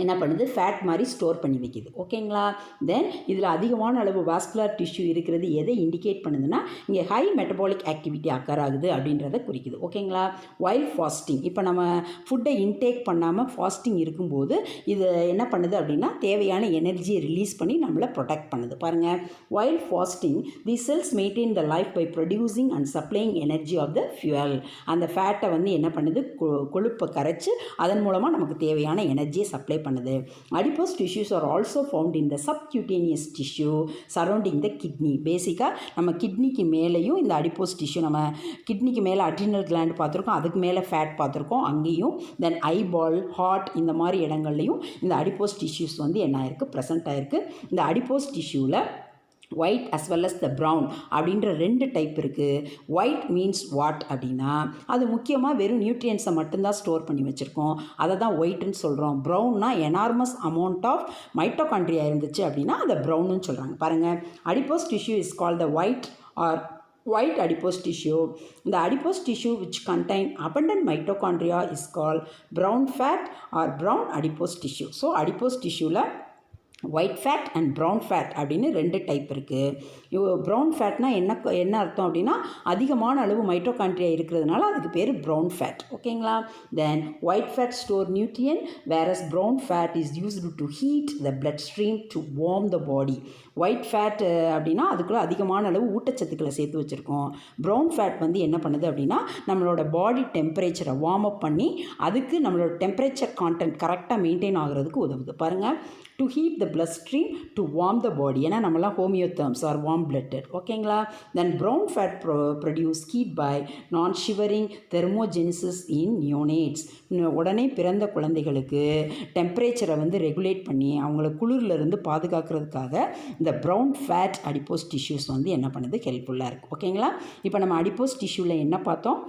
என்ன பண்ணுது? ஃபேட் மாதிரி ஸ்டோர் பண்ணி வைக்கிது. ஓகேங்களா? தென் இதில் அதிகமான அளவு வாஸ்குலர் டிஷ்யூ இருக்கிறது எதை இண்டிகேட் பண்ணுதுன்னா இங்கே ஹை மெட்டபாலிக் ஆக்டிவிட்டி அக்கர் ஆகுது அப்படின்றத குறிக்குது. ஓகேங்களா? வைல் ஃபாஸ்டிங், இப்போ நம்ம ஃபுட்டை இன்டேக் பண்ணாமல் ஃபாஸ்டிங் இருக்கும்போது இது என்ன பண்ணுது அப்படின்னா தேவையான எனர்ஜியை ரிலீஸ் பண்ணி நம்மளை ப்ரொடெக்ட் பண்ணுது. பாருங்கள், while fasting the cells maintain the life by producing and supplying energy of the fuel. அந்த ஃபேட்டை வந்து என்ன பண்ணுது? கொழுப்பை கரைச்சி அதன் மூலமாக நமக்கு தேவையான எனர்ஜியை சப்ளை பண்ணுது. Adipose tissues are also found in the subcutaneous tissue surrounding the kidney. பேசிக்காக நம்ம கிட்னிக்கு மேலேயும் இந்த அடிப்போஸ் டிஷ்யூ, நம்ம கிட்னிக்கு மேலே அட்ரினல் கிளாண்ட் பார்த்துருக்கோம், அதுக்கு மேலே ஃபேட் பார்த்துருக்கோம், அங்கேயும் தென் ஐபால், ஹார்ட், இந்த மாதிரி இடங்கள்லையும் இந்த அடிப்போஸ் டிஷ்யூஸ் வந்து என்ன ஆயிருக்கு? ப்ரெசென்ட் ஆயிருக்கு. இந்த அடிப்போஸ் டிஷ்யூவில் white as well as the brown அப்படின்ற 2 டைப் இருக்குது. ஒயிட் மீன்ஸ் வாட் அப்படின்னா அது முக்கியமாக வெறும் நியூட்ரியன்ஸை மட்டும்தான் ஸ்டோர் பண்ணி வச்சுருக்கோம், அதை தான் ஒயிட்னு சொல்கிறோம். ப்ரௌன்னா எனார்மஸ் அமௌண்ட் ஆஃப் மைட்டோகாண்ட்ரியா இருந்துச்சு அப்படின்னா அதை ப்ரௌன்னு சொல்கிறாங்க. பாருங்கள், adipose tissue is called the white R white adipose tissue. The adipose tissue which contain abundant mitochondria is called brown fat or brown adipose tissue. So adipose tissue la white fat and brown fat அப்படின்னு 2 டைப் இருக்குது. ப்ரௌன் ஃபேட்னா என்ன அர்த்தம் அப்படின்னா அதிகமான அளவு மைட்டோகாண்ட்ரியா இருக்கிறதுனால அதுக்கு பேர் ப்ரௌன் ஃபேட். ஓகேங்களா? Then white fat store nutrient whereas brown fat is used to heat the bloodstream to warm the body. White fat அப்படின்னா அதுக்குள்ளே அதிகமான அளவு ஊட்டச்சத்துக்களை சேர்த்து வச்சுருக்கோம். ப்ரௌன் ஃபேட் வந்து என்ன பண்ணுது அப்படின்னா நம்மளோட பாடி டெம்பரேச்சரை வார்ம் அப் பண்ணி அதுக்கு நம்மளோட டெம்பரேச்சர் கான்டென்ட் கரெக்டாக மெயின்டைன் ஆகிறதுக்கு உதவுது. பாருங்கள், to heat the blood stream to warm the body. ஏன்னா நம்மளாம் ஹோமியோதெர்ம்ஸ் ஆர் வார்ம் blooded. ஓகேங்களா? Then brown fat produce heat by non shivering thermogenesis in neonates. உடனே பிறந்த குழந்தைகளுக்கு டெம்பரேச்சரை வந்து ரெகுலேட் பண்ணி அவங்கள குளிர்லேருந்து பாதுகாக்கிறதுக்காக இந்த ப்ரௌன் ஃபேட் அடிப்போஸ் டிஷ்யூஸ் வந்து என்ன பண்ணுது? ஹெல்ப்ஃபுல்லாக இருக்குது. ஓகேங்களா? இப்போ நம்ம அடிப்போஸ் டிஷ்யூவில் என்ன பார்த்தோம்?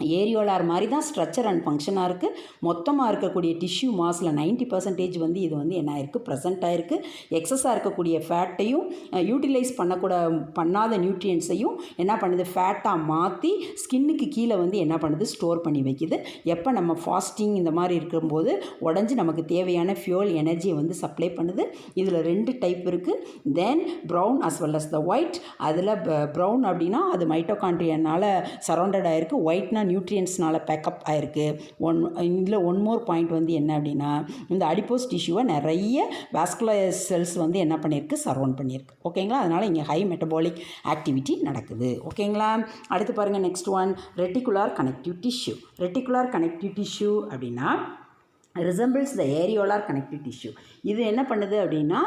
ஏரியோலார் மாதிரி தான் ஸ்ட்ரக்சர் அண்ட் ஃபங்க்ஷனாக இருக்குது. மொத்தமாக இருக்கக்கூடிய டிஷ்யூ மாஸில் 90% வந்து இது வந்து என்ன ஆயிருக்கு, ப்ரெசென்ட் ஆகிருக்கு. எக்ஸஸாக இருக்கக்கூடிய ஃபேட்டையும் யூட்டிலைஸ் பண்ணாத நியூட்ரியன்ஸையும் என்ன பண்ணுது, ஃபேட்டாக மாற்றி ஸ்கின்னுக்கு கீழே வந்து என்ன பண்ணுது, ஸ்டோர் பண்ணி வைக்குது. எப்போ நம்ம ஃபாஸ்டிங் இந்த மாதிரி இருக்கும்போது உடஞ்சி நமக்கு தேவையான ஃபியூல் எனர்ஜியை வந்து சப்ளை பண்ணுது. இதில் 2 டைப் இருக்குது. Then brown as well as the white. அதில் ப்ரௌன் அப்படின்னா அது மைட்டோகாண்ட்ரியானால் சரௌண்டட் ஆகிருக்கு. ஒயிட்னா நியூட்ரியன்ஸ்னால பேக்கப் ஆகிருக்கு. இதில் ஒன் மோர் பாயிண்ட் வந்து என்ன அப்படின்னா, இந்த அடிப்போஸ் டிஷ்யூவை நிறைய வாஸ்குலர் செல்ஸ் வந்து என்ன பண்ணியிருக்கு, சரௌண்ட் பண்ணியிருக்கு. ஓகேங்களா? அதனால் இங்கே ஹை மெட்டபாலிக் ஆக்டிவிட்டி நடக்குது. ஓகேங்களா? அடுத்து பாருங்கள், next one reticular connective tissue. Reticular connective tissue அப்படின்னா resembles the areolar connective tissue. இது என்ன பண்ணுது அப்படின்னா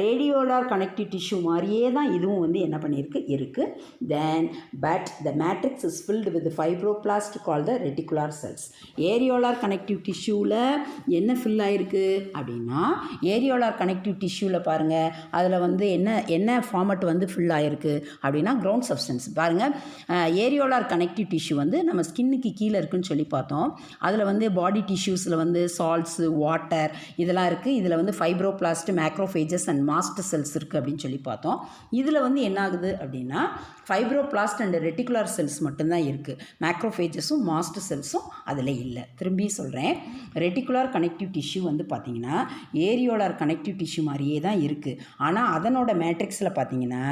ரேடியோலார் கனெக்டிவ் டிஷ்யூ மாதிரியே தான் இதுவும் வந்து என்ன பண்ணியிருக்கு இருக்குது. Then but the matrix is filled with fibroblast call the reticular cells. Areolar connective டிஷ்யூவில் என்ன ஃபில் ஆகிருக்கு அப்படின்னா, ஏரியோலார் கனெக்டிவ் டிஷ்யூவில் பாருங்கள், அதில் வந்து என்ன ஃபார்மட் வந்து ஃபில் ஆகிருக்கு அப்படின்னா கிரவுண்ட் சப்ஸ்டன்ஸ். பாருங்கள், ஏரியோலார் கனெக்டிவ் டிஷ்யூ வந்து நம்ம ஸ்கின்னுக்கு கீழே இருக்குன்னு சொல்லி பார்த்தோம். அதில் வந்து பாடி டிஷ்யூஸில் வந்து சால்ட்ஸு, வாட்டர் இதெல்லாம் இருக்குது. இதில் வந்து fibroblast, macrophages and mast cells இருக்குது அப்படின்னு சொல்லி பார்த்தோம். இதில் வந்து என்ன ஆகுது அப்படின்னா ஃபைப்ரோபிளாஸ்ட் அண்ட் ரெட்டிகுலர் செல்ஸ் மட்டும்தான் இருக்குது. மேக்ரோஃபேஜஸும் மாஸ்ட் செல்ஸும் அதில் இல்லை. திரும்பி சொல்கிறேன், ரெட்டிகுலர் கனெக்டிவ் டிஷ்யூ வந்து பார்த்திங்கன்னா ஏரியோலார் கனெக்டிவ் டிஷ்யூ மாதிரியே தான் இருக்குது. ஆனால் அதனோட மேட்ரிக்ஸில் பார்த்திங்கன்னா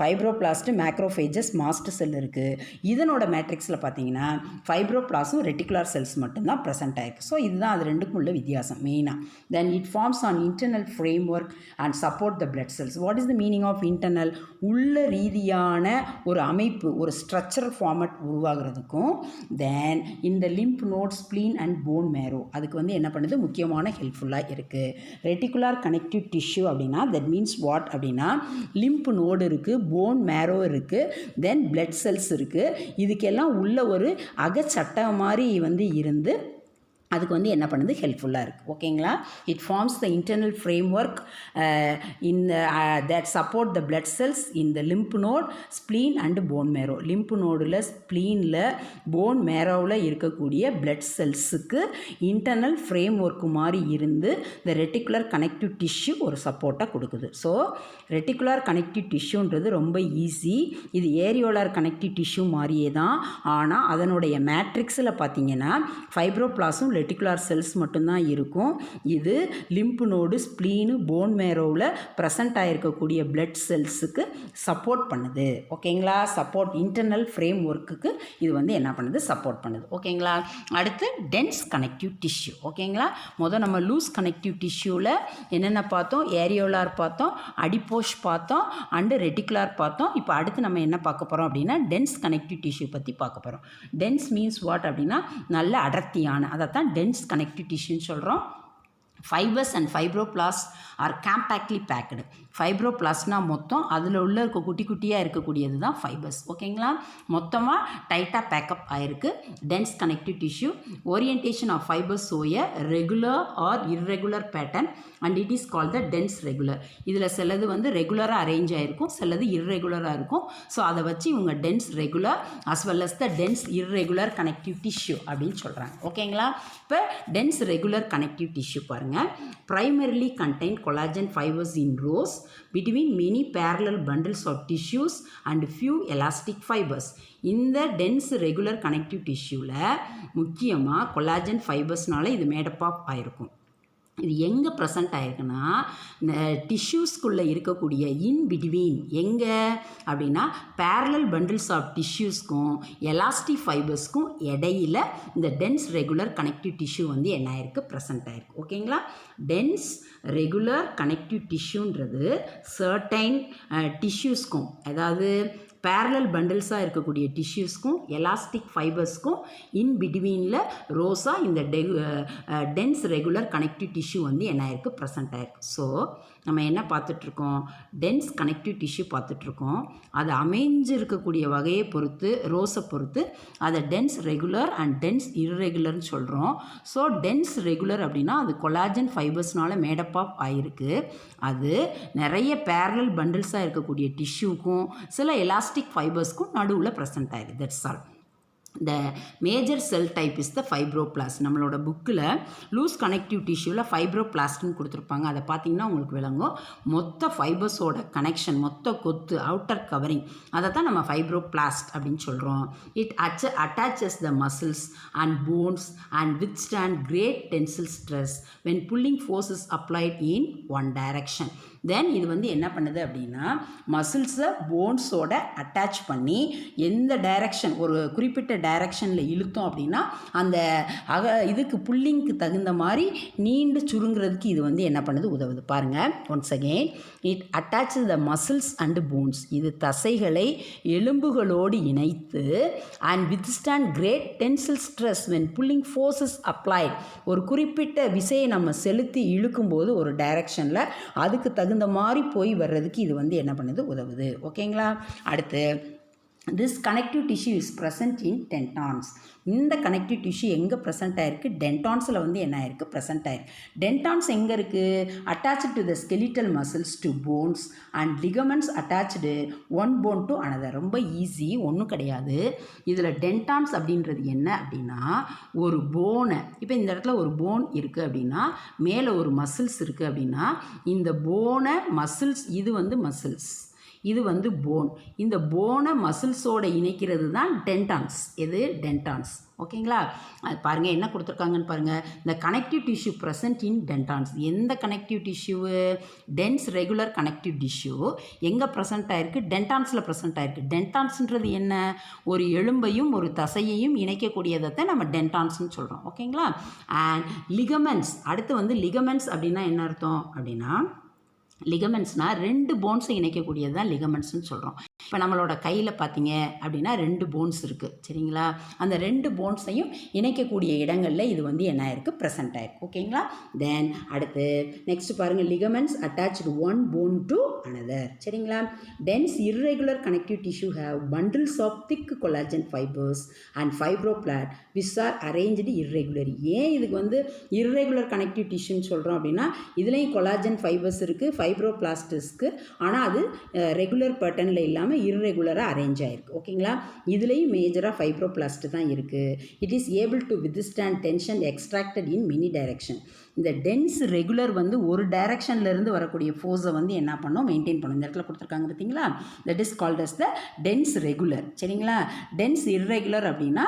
ஃபைப்ரோபிளாஸ்ட், மேக்ரோஃபேஜஸ், மாஸ்ட் செல் இருக்குது. இதனோட மேட்ரிக்ஸில் பார்த்திங்கன்னா ஃபைப்ரோபிளாஸும் ரெட்டிகுலர் செல்ஸ் மட்டும்தான் ப்ரெசென்ட் ஆகிருக்கு. ஸோ இதுதான் அது ரெண்டுக்கும் உள்ள வித்தியாசம் மெயினாக. Then it forms an internal framework and support the blood cells. What is the meaning of internal? உள்ள ரீதியான ஒரு அமைப்பு, ஒரு ஸ்ட்ரக்சரல் ஃபார்மட் உருவாகிறதுக்கும் தென் இந்த lymph node, spleen and bone marrow அதுக்கு வந்து என்ன பண்ணுது, முக்கியமான ஹெல்ப்ஃபுல்லாக இருக்குது. ரெட்டிகுலார் கனெக்டிவ் டிஷ்யூ அப்படின்னா தட் மீன்ஸ் வாட் அப்படின்னா லிம்ப் நோடு இருக்குது, போன் மேரோ இருக்குது, தென் பிளட் செல்ஸ் இருக்குது. இதுக்கெல்லாம் உள்ள ஒரு அகச்சட்டை மாதிரி வந்து இருந்து அதுக்கு வந்து என்ன பண்ணுது, ஹெல்ப்ஃபுல்லாக இருக்குது. ஓகேங்களா? It forms the internal framework that support the blood cells in the lymph node, spleen and bone marrow. Lymph நோடில், ஸ்ப்ளீனில், போன் மேரோவில் இருக்கக்கூடிய பிளட் செல்ஸுக்கு இன்டர்னல் ஃப்ரேம் ஒர்க்கு மாதிரி இருந்து இந்த ரெட்டிகுலர் கனெக்டிவ் டிஷ்யூ ஒரு சப்போர்ட்டாக கொடுக்குது. ஸோ ரெட்டிகுலர் கனெக்டிவ் டிஷ்யூன்றது ரொம்ப ஈஸி. இது ஏரியோலார் கனெக்டிவ் டிஷ்யூ மாதிரியே தான். ஆனால் அதனுடைய மேட்ரிக்ஸில் பார்த்தீங்கன்னா ஃபைப்ரோபிளாஸும் ரெட்டிகுலர் செல்ஸ் மட்டும்தான் இருக்கும். இது லிம்ப் நோடு, ஸ்ப்ளீனு, போன் மேரோவில் ப்ரெசண்ட் ஆகிருக்கக்கூடிய பிளட் செல்ஸுக்கு சப்போர்ட் பண்ணுது. ஓகேங்களா? சப்போர்ட் இன்டர்னல் ஃப்ரேம் ஒர்க்குக்கு இது வந்து என்ன பண்ணுது, சப்போர்ட் பண்ணுது. ஓகேங்களா? அடுத்து டென்ஸ் கனெக்டிவ் டிஷ்யூ. ஓகேங்களா? முதல் நம்ம லூஸ் கனெக்டிவ் டிஷ்யூவில் என்னென்ன பார்த்தோம், ஏரியோலார் பார்த்தோம், அடிப்போஸ் பார்த்தோம், அண்டு ரெட்டிகுலார் பார்த்தோம். இப்போ அடுத்து நம்ம என்ன பார்க்க போகிறோம் அப்படின்னா டென்ஸ் கனெக்டிவ் டிஷ்யூ பற்றி பார்க்க போகிறோம். டென்ஸ் மீன்ஸ் வாட் அப்படின்னா நல்ல அடர்த்தியான, அதை தான் டென்ஸ் கனெக்டிவ் டிஷ்யூன்னு சொல்கிறோம். Fibres and fibroblast are compactly packed. ஃபைப்ரோபிளாஸ்ட்னா மொத்தம் அதில் உள்ள குட்டி குட்டியாக இருக்கக்கூடியது தான் ஃபைபர்ஸ். ஓகேங்களா? மொத்தமாக டைட்டாக பேக்கப் ஆகிருக்கு. Dense connective tissue orientation of fibres show a regular or irregular pattern and it is called the dense regular. இதில் சிலது வந்து ரெகுலராக அரேஞ்ச் ஆகிருக்கும், சிலது இர்ரெகுலராக இருக்கும். ஸோ அதை வச்சு இவங்க dense regular as well as the dense irregular connective tissue அப்படின்னு சொல்கிறாங்க. ஓகேங்களா? இப்போ டென்ஸ் ரெகுலர் கனெக்டிவ் டிஷ்யூ பாருங்கள், primarily contain collagen fibers in rows between many parallel bundles of tissues and few elastic fibers. இந்த டென்ஸ் ரெகுலர் கனெக்டிவ் டிஷ்யூவில் முக்கியமாக கொலாஜன் ஃபைபர்ஸ்னால இது மேடப் ஆஃப் ஆகிருக்கும். இது எங்கே ப்ரெசண்ட் ஆகிருக்குன்னா இந்த டிஷ்யூஸ்குள்ளே இருக்கக்கூடிய இன் பிட்வீன் எங்கே அப்படின்னா பேரலல் பண்டில்ஸ் ஆஃப் டிஷ்யூஸ்க்கும் எலாஸ்டிக் ஃபைபர்ஸ்க்கும் இடையில் இந்த டென்ஸ் ரெகுலர் கனெக்டிவ் டிஷ்யூ வந்து என்ன ஆகிருக்கு, ப்ரெசண்ட் ஆகிருக்கு. ஓகேங்களா? டென்ஸ் ரெகுலர் கனெக்டிவ் டிஷ்யூன்றது சர்டைன் டிஷ்யூஸ்க்கும், அதாவது பேரலல் பண்டில்ஸாக இருக்கக்கூடிய டிஷ்யூஸ்க்கும் எலாஸ்டிக் ஃபைபர்ஸ்க்கும் இன் பிட்வீனில் ரோஸாக இந்த டென்ஸ் ரெகுலர் கனெக்டிவ் டிஷ்யூ வந்து என்ன ஆயிருக்கு, ப்ரெசண்ட் ஆயிருக்கு. ஸோ நம்ம என்ன பார்த்துட்ருக்கோம், டென்ஸ் கனெக்டிவ் டிஷ்யூ பார்த்துட்ருக்கோம். அது அமைஞ்சிருக்கக்கூடிய வகையை பொறுத்து, ரோஸை பொறுத்து அதை டென்ஸ் ரெகுலர் அண்ட் டென்ஸ் இர்ரெகுலர்னு சொல்கிறோம். ஸோ டென்ஸ் ரெகுலர் அப்படின்னா அது கொலாஜன் ஃபைபர்ஸ்னால மேடப் ஆஃப் ஆகிருக்கு. அது நிறைய பேரலல் பண்டில்ஸாக இருக்கக்கூடிய டிஷ்யூக்கும் சில எலாஸ்டிக் ஃபைபர்ஸ்க்கும் நடுவில் ப்ரெசென்ட் ஆகிருக்கு. That's all. the major cell type is the fibroblast. நம்மளோட புக்கில் லூஸ் கனெக்டிவ் டிஷ்யூவில் ஃபைப்ரோபிளாஸ்ட்னு கொடுத்துருப்பாங்க. அதை பார்த்தீங்கன்னா உங்களுக்கு விளங்கும். மொத்த ஃபைபர்ஸோட கனெக்ஷன், மொத்த கொத்து, அவுட்டர் கவரிங், அதை தான் நம்ம ஃபைப்ரோபிளாஸ்ட் அப்படின்னு சொல்கிறோம். It attaches the muscles and bones and withstand great tensile stress when pulling force is applied in one direction. தென் இது வந்து என்ன பண்ணுது அப்படின்னா மசில்ஸை போன்ஸோட அட்டாச் பண்ணி எந்த டைரக்ஷன், ஒரு குறிப்பிட்ட டைரக்ஷனில் இழுத்தோம் அப்படின்னா அந்த இதுக்கு புல்லிங்க்கு தகுந்த மாதிரி நீண்டு சுருங்கிறதுக்கு இது வந்து என்ன பண்ணுது, உதவுது. பாருங்கள், once again it attaches the muscles and bones. இது தசைகளை எலும்புகளோடு இணைத்து and withstand great tensile stress when pulling forces applied. ஒரு குறிப்பிட்ட விசையை நம்ம செலுத்தி இழுக்கும்போது ஒரு டைரக்ஷனில் அதுக்கு தகுந்த மாதிரி போய் வர்றதுக்கு இது வந்து என்ன பண்ணுது, உதவுது. ஓகேங்களா? அடுத்து this connective tissue is present in tendons. இந்த கனெக்டிவ் டிஷ்யூ எங்கே ப்ரெசென்ட் ஆகிருக்கு, டென்டான்ஸில் வந்து என்ன ஆயிருக்கு, ப்ரெசென்ட் ஆயிருக்கு. டென்டான்ஸ் எங்கே இருக்குது, attach to the skeletal muscles to bones and ligaments attach one bone to another. ரொம்ப ஈஸி, ஒன்றும் கிடையாது. இதில் டென்டான்ஸ் அப்படின்றது என்ன அப்படின்னா, ஒரு போனை, இப்போ இந்த இடத்துல ஒரு போன் இருக்குது அப்படின்னா மேலே ஒரு மசில்ஸ் இருக்குது அப்படின்னா இந்த போனை மசில்ஸ், இது வந்து மசில்ஸ், இது வந்து போன், இந்த போனை மசில்ஸோடு இணைக்கிறது தான் டென்டான்ஸ். எது, டென்டான்ஸ். ஓகேங்களா? அது பாருங்கள் என்ன கொடுத்துருக்காங்கன்னு பாருங்கள். இந்த connective tissue present in tendons. எந்த கனெக்டிவ் டிஷ்யூவு, டென்ஸ் ரெகுலர் கனெக்டிவ் டிஷ்யூ எங்கே ப்ரெசென்ட் ஆகிருக்கு, டென்டான்ஸில் ப்ரெசென்ட் ஆகிருக்கு. டென்டான்ஸ்ன்றது என்ன, ஒரு எலும்பையும் ஒரு தசையையும் இணைக்கக்கூடியதை நம்ம டென்டான்ஸ்னு சொல்கிறோம். ஓகேங்களா? And ligaments. அடுத்து வந்து லிகமெண்ட்ஸ் அப்படின்னா என்ன அர்த்தம் அப்படின்னா, லிகமெண்ட்ஸ்னால் ரெண்டு போன்ஸை இணைக்கக்கூடியது தான் லிகமெண்ட்ஸ்னு சொல்கிறோம். இப்போ நம்மளோட கையில் பார்த்தீங்க அப்படின்னா ரெண்டு போன்ஸ் இருக்குது, சரிங்களா? அந்த ரெண்டு போன்ஸையும் இணைக்கக்கூடிய இடங்களில் இது வந்து என்ன ஆயிருக்கு, ப்ரெசென்ட் ஆயிருக்கு. ஓகேங்களா? தென் அடுத்து நெக்ஸ்ட் பாருங்கள், ligaments attached one bone to another, சரிங்களா? Dense irregular connective tissue have bundles of thick collagen fibres and fibroblast which are arrange irregularly. ஏன் இதுக்கு வந்து இர்ரெகுலர் கனெக்டிவ் டிஷ்யூன்னு சொல்கிறோம் அப்படின்னா, இதுலேயும் கொலாஜன் ஃபைபர்ஸ் இருக்குது, ஃபைப்ரோபிளாஸ்டிஸ்க்கு, ஆனால் அது ரெகுலர் பேட்டர்னில் இல்லாமல் இர்ரெகுலராக அரேஞ்ச் ஆகிருக்கு. ஓகேங்களா? இதுலேயும் மேஜராக ஃபைப்ரோபிளாஸ்ட் தான் இருக்குது. It is able to withstand tension extracted in many direction. இந்த டென்ஸ் ரெகுலர் வந்து ஒரு டைரக்ஷன்லேருந்து வரக்கூடிய ஃபோர்ஸை வந்து என்ன பண்ணோம், மெயின்டைன் பண்ணும். இந்த இடத்துல கொடுத்துருக்காங்க பார்த்தீங்களா, that is called as the dense regular, சரிங்களா? டென்ஸ் இர்ரெகுலர் அப்படின்னா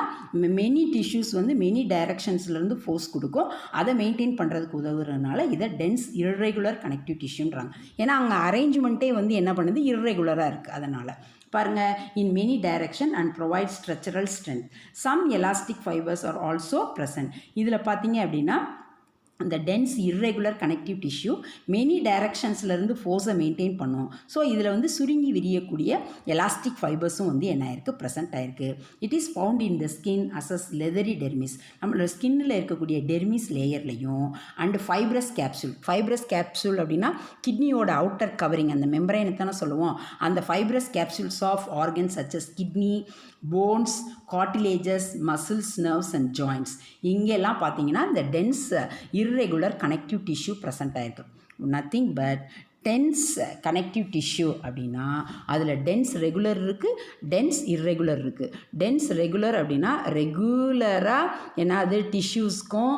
மெனி டிஷ்யூஸ் வந்து மெனி டைரக்ஷன்ஸ்லேருந்து ஃபோர்ஸ் கொடுக்கும், அதை மெயின்டைன் பண்ணுறதுக்கு உதவுறதுனால இதை டென்ஸ் இர்ரெகுலர் கனெக்டிவ் டிஷ்யூன்றாங்க. ஏன்னா அங்கே அரேஞ்ச்மெண்ட்டே வந்து என்ன பண்ணுது, இர்ரெகுலராக இருக்குது. அதனால் பாருங்கள், in many direction and provide structural strength. Some elastic fibres are also present. இதில் பார்த்தீங்க அப்படின்னா இந்த dense irregular connective tissue many டைரக்ஷன்ஸ்லேருந்து ஃபோர்ஸை மெயின்டைன் பண்ணும். ஸோ இதில் வந்து சுருங்கி விரியக்கூடிய எலாஸ்டிக் ஃபைபர்ஸும் வந்து என்ன ஆயிருக்கு, ப்ரெசென்ட் ஆயிருக்கு. It is found in the skin as leathery dermis. நம்மளோட ஸ்கின்னில் இருக்கக்கூடிய டெர்மிஸ் லேயர்லையும் and fibrous capsule. Fibrous capsule அப்படின்னா கிட்னியோட அவுட்டர் கவரிங், அந்த மெம்பரைனை தானே சொல்லுவோம். அந்த fibrous capsules of organs such as kidney, bones, cartilages, muscles, nerves and joints, இங்கெல்லாம் பார்த்தீங்கன்னா இந்த dense irregular connective tissue present ஆகிருக்கு. Nothing but dense connective tissue அப்படின்னா அதில் டென்ஸ் ரெகுலர் இருக்குது, டென்ஸ் இர்ரெகுலர் இருக்குது. டென்ஸ் ரெகுலர் அப்படின்னா ரெகுலராக என்னது டிஷ்யூஸ்க்கும்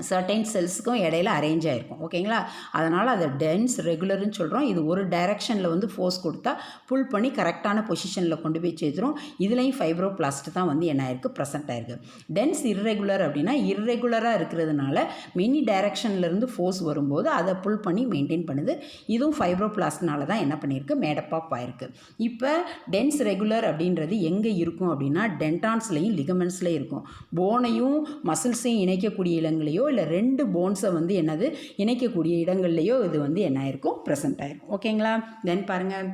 சர்டைன் செல்ஸுக்கும் இடையில அரேஞ்ச் ஆகிருக்கும். ஓகேங்களா? அதனால் அதை டென்ஸ் ரெகுலர்னு சொல்கிறோம். இது ஒரு டைரக்ஷனில் வந்து ஃபோர்ஸ் கொடுத்தா புல் பண்ணி கரெக்டான பொசிஷனில் கொண்டு போய் சேர்த்துரும். இதுலேயும் ஃபைப்ரோபிளாஸ்ட் தான் வந்து என்ன ஆயிருக்கு, ப்ரெசென்ட் ஆயிருக்கு. டென்ஸ் இர்ரெகுலர் அப்படின்னா இர்ரெகுலராக இருக்கிறதுனால மெனி டைரக்ஷன்லேருந்து ஃபோர்ஸ் வரும்போது அதை புல் பண்ணி மெயின்டைன் பண்ணுது. இதுவும் ஃபைப்ரோபிளாஸ்ட்னால தான் என்ன பண்ணியிருக்கு, மேடப் ஆஃப் ஆயிருக்கு. இப்போ டென்ஸ் ரெகுலர் அப்படின்றது எங்கே இருக்கும் அப்படின்னா டென்டான்ஸ்லையும் லிகமெண்ட்ஸ்லையும் இருக்கும். போனையும் மசில்ஸையும் இணைக்கக்கூடிய இடங்களையும் இல்லை ரெண்டு போன்ஸை வந்து என்னது இணைக்கக்கூடிய இடங்கள்லையோ இது வந்து என்ன ஆயிருக்கும், ப்ரெசென்ட் ஆயிருக்கும். ஓகேங்களா? தென் பாருங்கள்,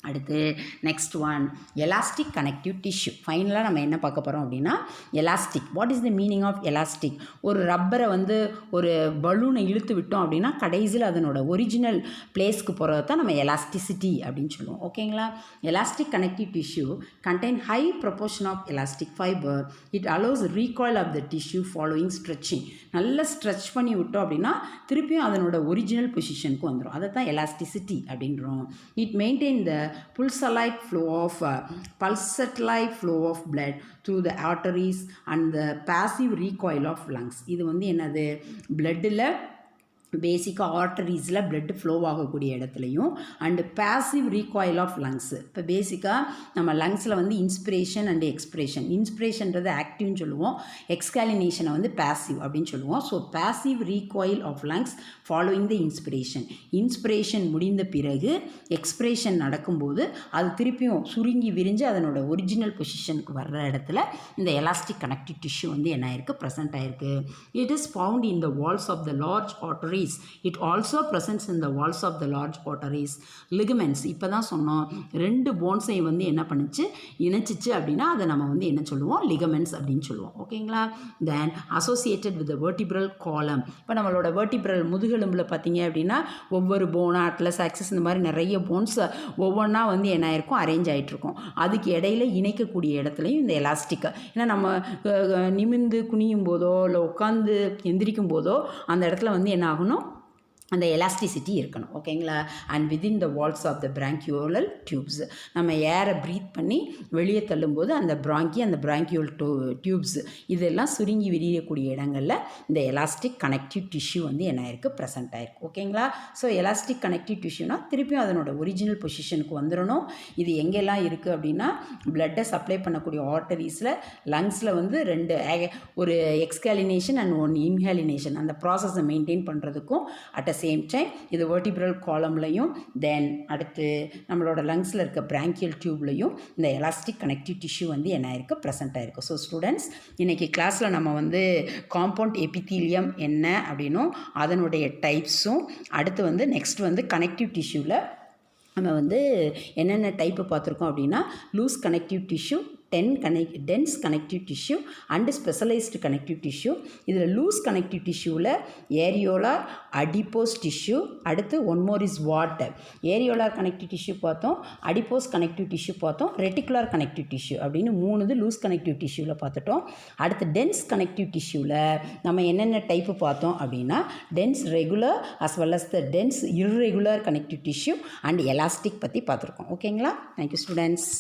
அடுத்து next one elastic connective tissue. ஃபைனலாக நம்ம என்ன பார்க்க போகிறோம் அப்படின்னா elastic. What is the meaning of elastic? ஒரு ரப்பரை வந்து ஒரு பலூனை இழுத்து விட்டோம் அப்படின்னா கடைசியில் அதனோட ஒரிஜினல் பிளேஸ்க்கு போகிறது தான் நம்ம எலாஸ்டிசிட்டி அப்படின்னு சொல்லுவோம். ஓகேங்களா? Elastic connective tissue contain high proportion of elastic fibre. It allows recoil of the tissue following stretching. நல்லா ஸ்ட்ரெச் பண்ணி விட்டோம் அப்படின்னா திருப்பியும் அதனோட ஒரிஜினல் பொசிஷனுக்கு வந்துடும். அதை தான் எலாஸ்டிசிட்டி அப்படின்றோம். It maintain the pulsatile flow of blood through the arteries and the passive recoil of lungs. இது வந்து என்னது, பிளட்டில் பேசிக்காக ஆர்டரிஸில் பிளட் ஃப்ளோ ஆகக்கூடிய இடத்துலையும் and passive recoil of lungs. இப்போ பேசிக்காக நம்ம லங்ஸில் வந்து இன்ஸ்பிரேஷன் அண்டு எக்ஸ்பிரேஷன், இன்ஸ்பிரேஷன்றது ஆக்டிவ்னு சொல்லுவோம், எக்ஸ்காலினேஷனை வந்து பேசிவ் அப்படின்னு சொல்லுவோம். So passive recoil of lungs following the inspiration முடிந்த பிறகு எக்ஸ்பிரேஷன் நடக்கும்போது அது திருப்பியும் சுருங்கி விரிஞ்சு அதனோட ஒரிஜினல் பொசிஷனுக்கு வர்ற இடத்துல இந்த எலாஸ்டிக் கனெக்டிவ் டிஷ்யூ வந்து என்ன ஆயிருக்கு, ப்ரெசென்ட் ஆயிருக்கு. It is found in the walls of the large artery. It also presents in the walls of the large arteries. Ligaments, இப்போ தான் சொன்னோம், 2 போன்ஸை வந்து என்ன பண்ணிச்சு, இணைச்சிச்சு அப்படின்னா அதை நம்ம வந்து என்ன சொல்லுவோம், லிகமெண்ட்ஸ் அப்படின்னு சொல்லுவோம். ஓகேங்களா. தென் அசோசியேட்டட் வித் வெர்டிபிரல் காலம். இப்போ நம்மளோட வெர்டிபிரல் முதுகெலும்பில் பார்த்தீங்க அப்படின்னா ஒவ்வொரு போன், அட்லஸ், ஆக்சிஸ், இந்த மாதிரி நிறைய போன்ஸ் ஒவ்வொன்றா வந்து என்ன ஆயிருக்கும், அரேஞ்ச் ஆகிட்டு இருக்கும். அதுக்கு இடையில இணைக்கக்கூடிய இடத்துலையும் இந்த எலாஸ்டிக், ஏன்னா நம்ம நிமிர்ந்து குனியும் போதோ இல்லை உட்காந்து எந்திரிக்கும் போதோ அந்த இடத்துல வந்து என்ன ஆகணும், அந்த எலாஸ்டிசிட்டி இருக்கணும். ஓகேங்களா. And within the walls of the bronchiolar tubes, நம்ம ஏரை ப்ரீத் பண்ணி வெளியே தள்ளும்போது அந்த பிராங்கியோல் டியூப்ஸ் இதெல்லாம் சுருங்கி விரியக்கூடிய இடங்களில் இந்த எலாஸ்டிக் கனெக்டிவ் டிஷ்யூ வந்து என்ன ஆயிருக்கு, ப்ரெசென்ட் ஆயிருக்கு. ஓகேங்களா. ஸோ எலாஸ்டிக் கனெக்டிவ் டிஷ்யூனா திருப்பியும் அதனோட ஒரிஜினல் பொசிஷனுக்கு வந்துடணும். இது எங்கெல்லாம் இருக்குது அப்படின்னா பிளட்டை சப்ளை பண்ணக்கூடிய ஆர்டரிஸில், லங்ஸில் வந்து 2 ஒரு எக்ஸ்காலினேஷன் அண்ட் 1 இன்ஹாலினேஷன், அந்த ப்ராசஸை மெயின்டைன் பண்ணுறதுக்கும் அட் அ சேம் டைம் இது வெர்டிபிரல் காலம்லையும் தென் அடுத்து நம்மளோட லங்ஸில் இருக்க பிராங்கியல் டியூப்லையும் இந்த எலாஸ்டிக் கனெக்டிவ் டிஷ்யூ வந்து என்ன ஆயிருக்கு, ப்ரெசென்ட் ஆயிருக்கு. ஸோ ஸ்டூடெண்ட்ஸ், இன்றைக்கி கிளாஸில் நம்ம வந்து காம்பவுண்ட் எபித்தீலியம் என்ன அப்படின்னும் அதனுடைய டைப்ஸும், அடுத்து வந்து நெக்ஸ்ட் வந்து கனெக்டிவ் டிஷ்யூவில் நம்ம வந்து என்னென்ன டைப்பு பார்த்துருக்கோம் அப்படின்னா loose connective tissue, dense connective tissue and specialised connective tissue. இதில் லூஸ் கனெக்டிவ் டிஷ்யூவில் ஏரியோலார், அடிப்போஸ் டிஷ்யூ, அடுத்து one more is water. Areolar connective tissue பார்த்தோம், அடிப்போஸ் கனெக்டிவ் டிஷ்யூ பார்த்தோம், ரெட்டிகுலர் கனெக்டிவ் டிஷ்யூ அப்படின்னு 3 இது லூஸ் கனெக்டிவ் டிஷ்யூவில் பார்த்துட்டோம். அடுத்து டென்ஸ் கனெக்டிவ் டிஷ்யூவில் நம்ம என்னென்ன டைப்பு பார்த்தோம் அப்படின்னா dense regular as well as the dense irregular connective tissue and elastic பற்றி பார்த்துருக்கோம். ஓகேங்களா. Thank you students.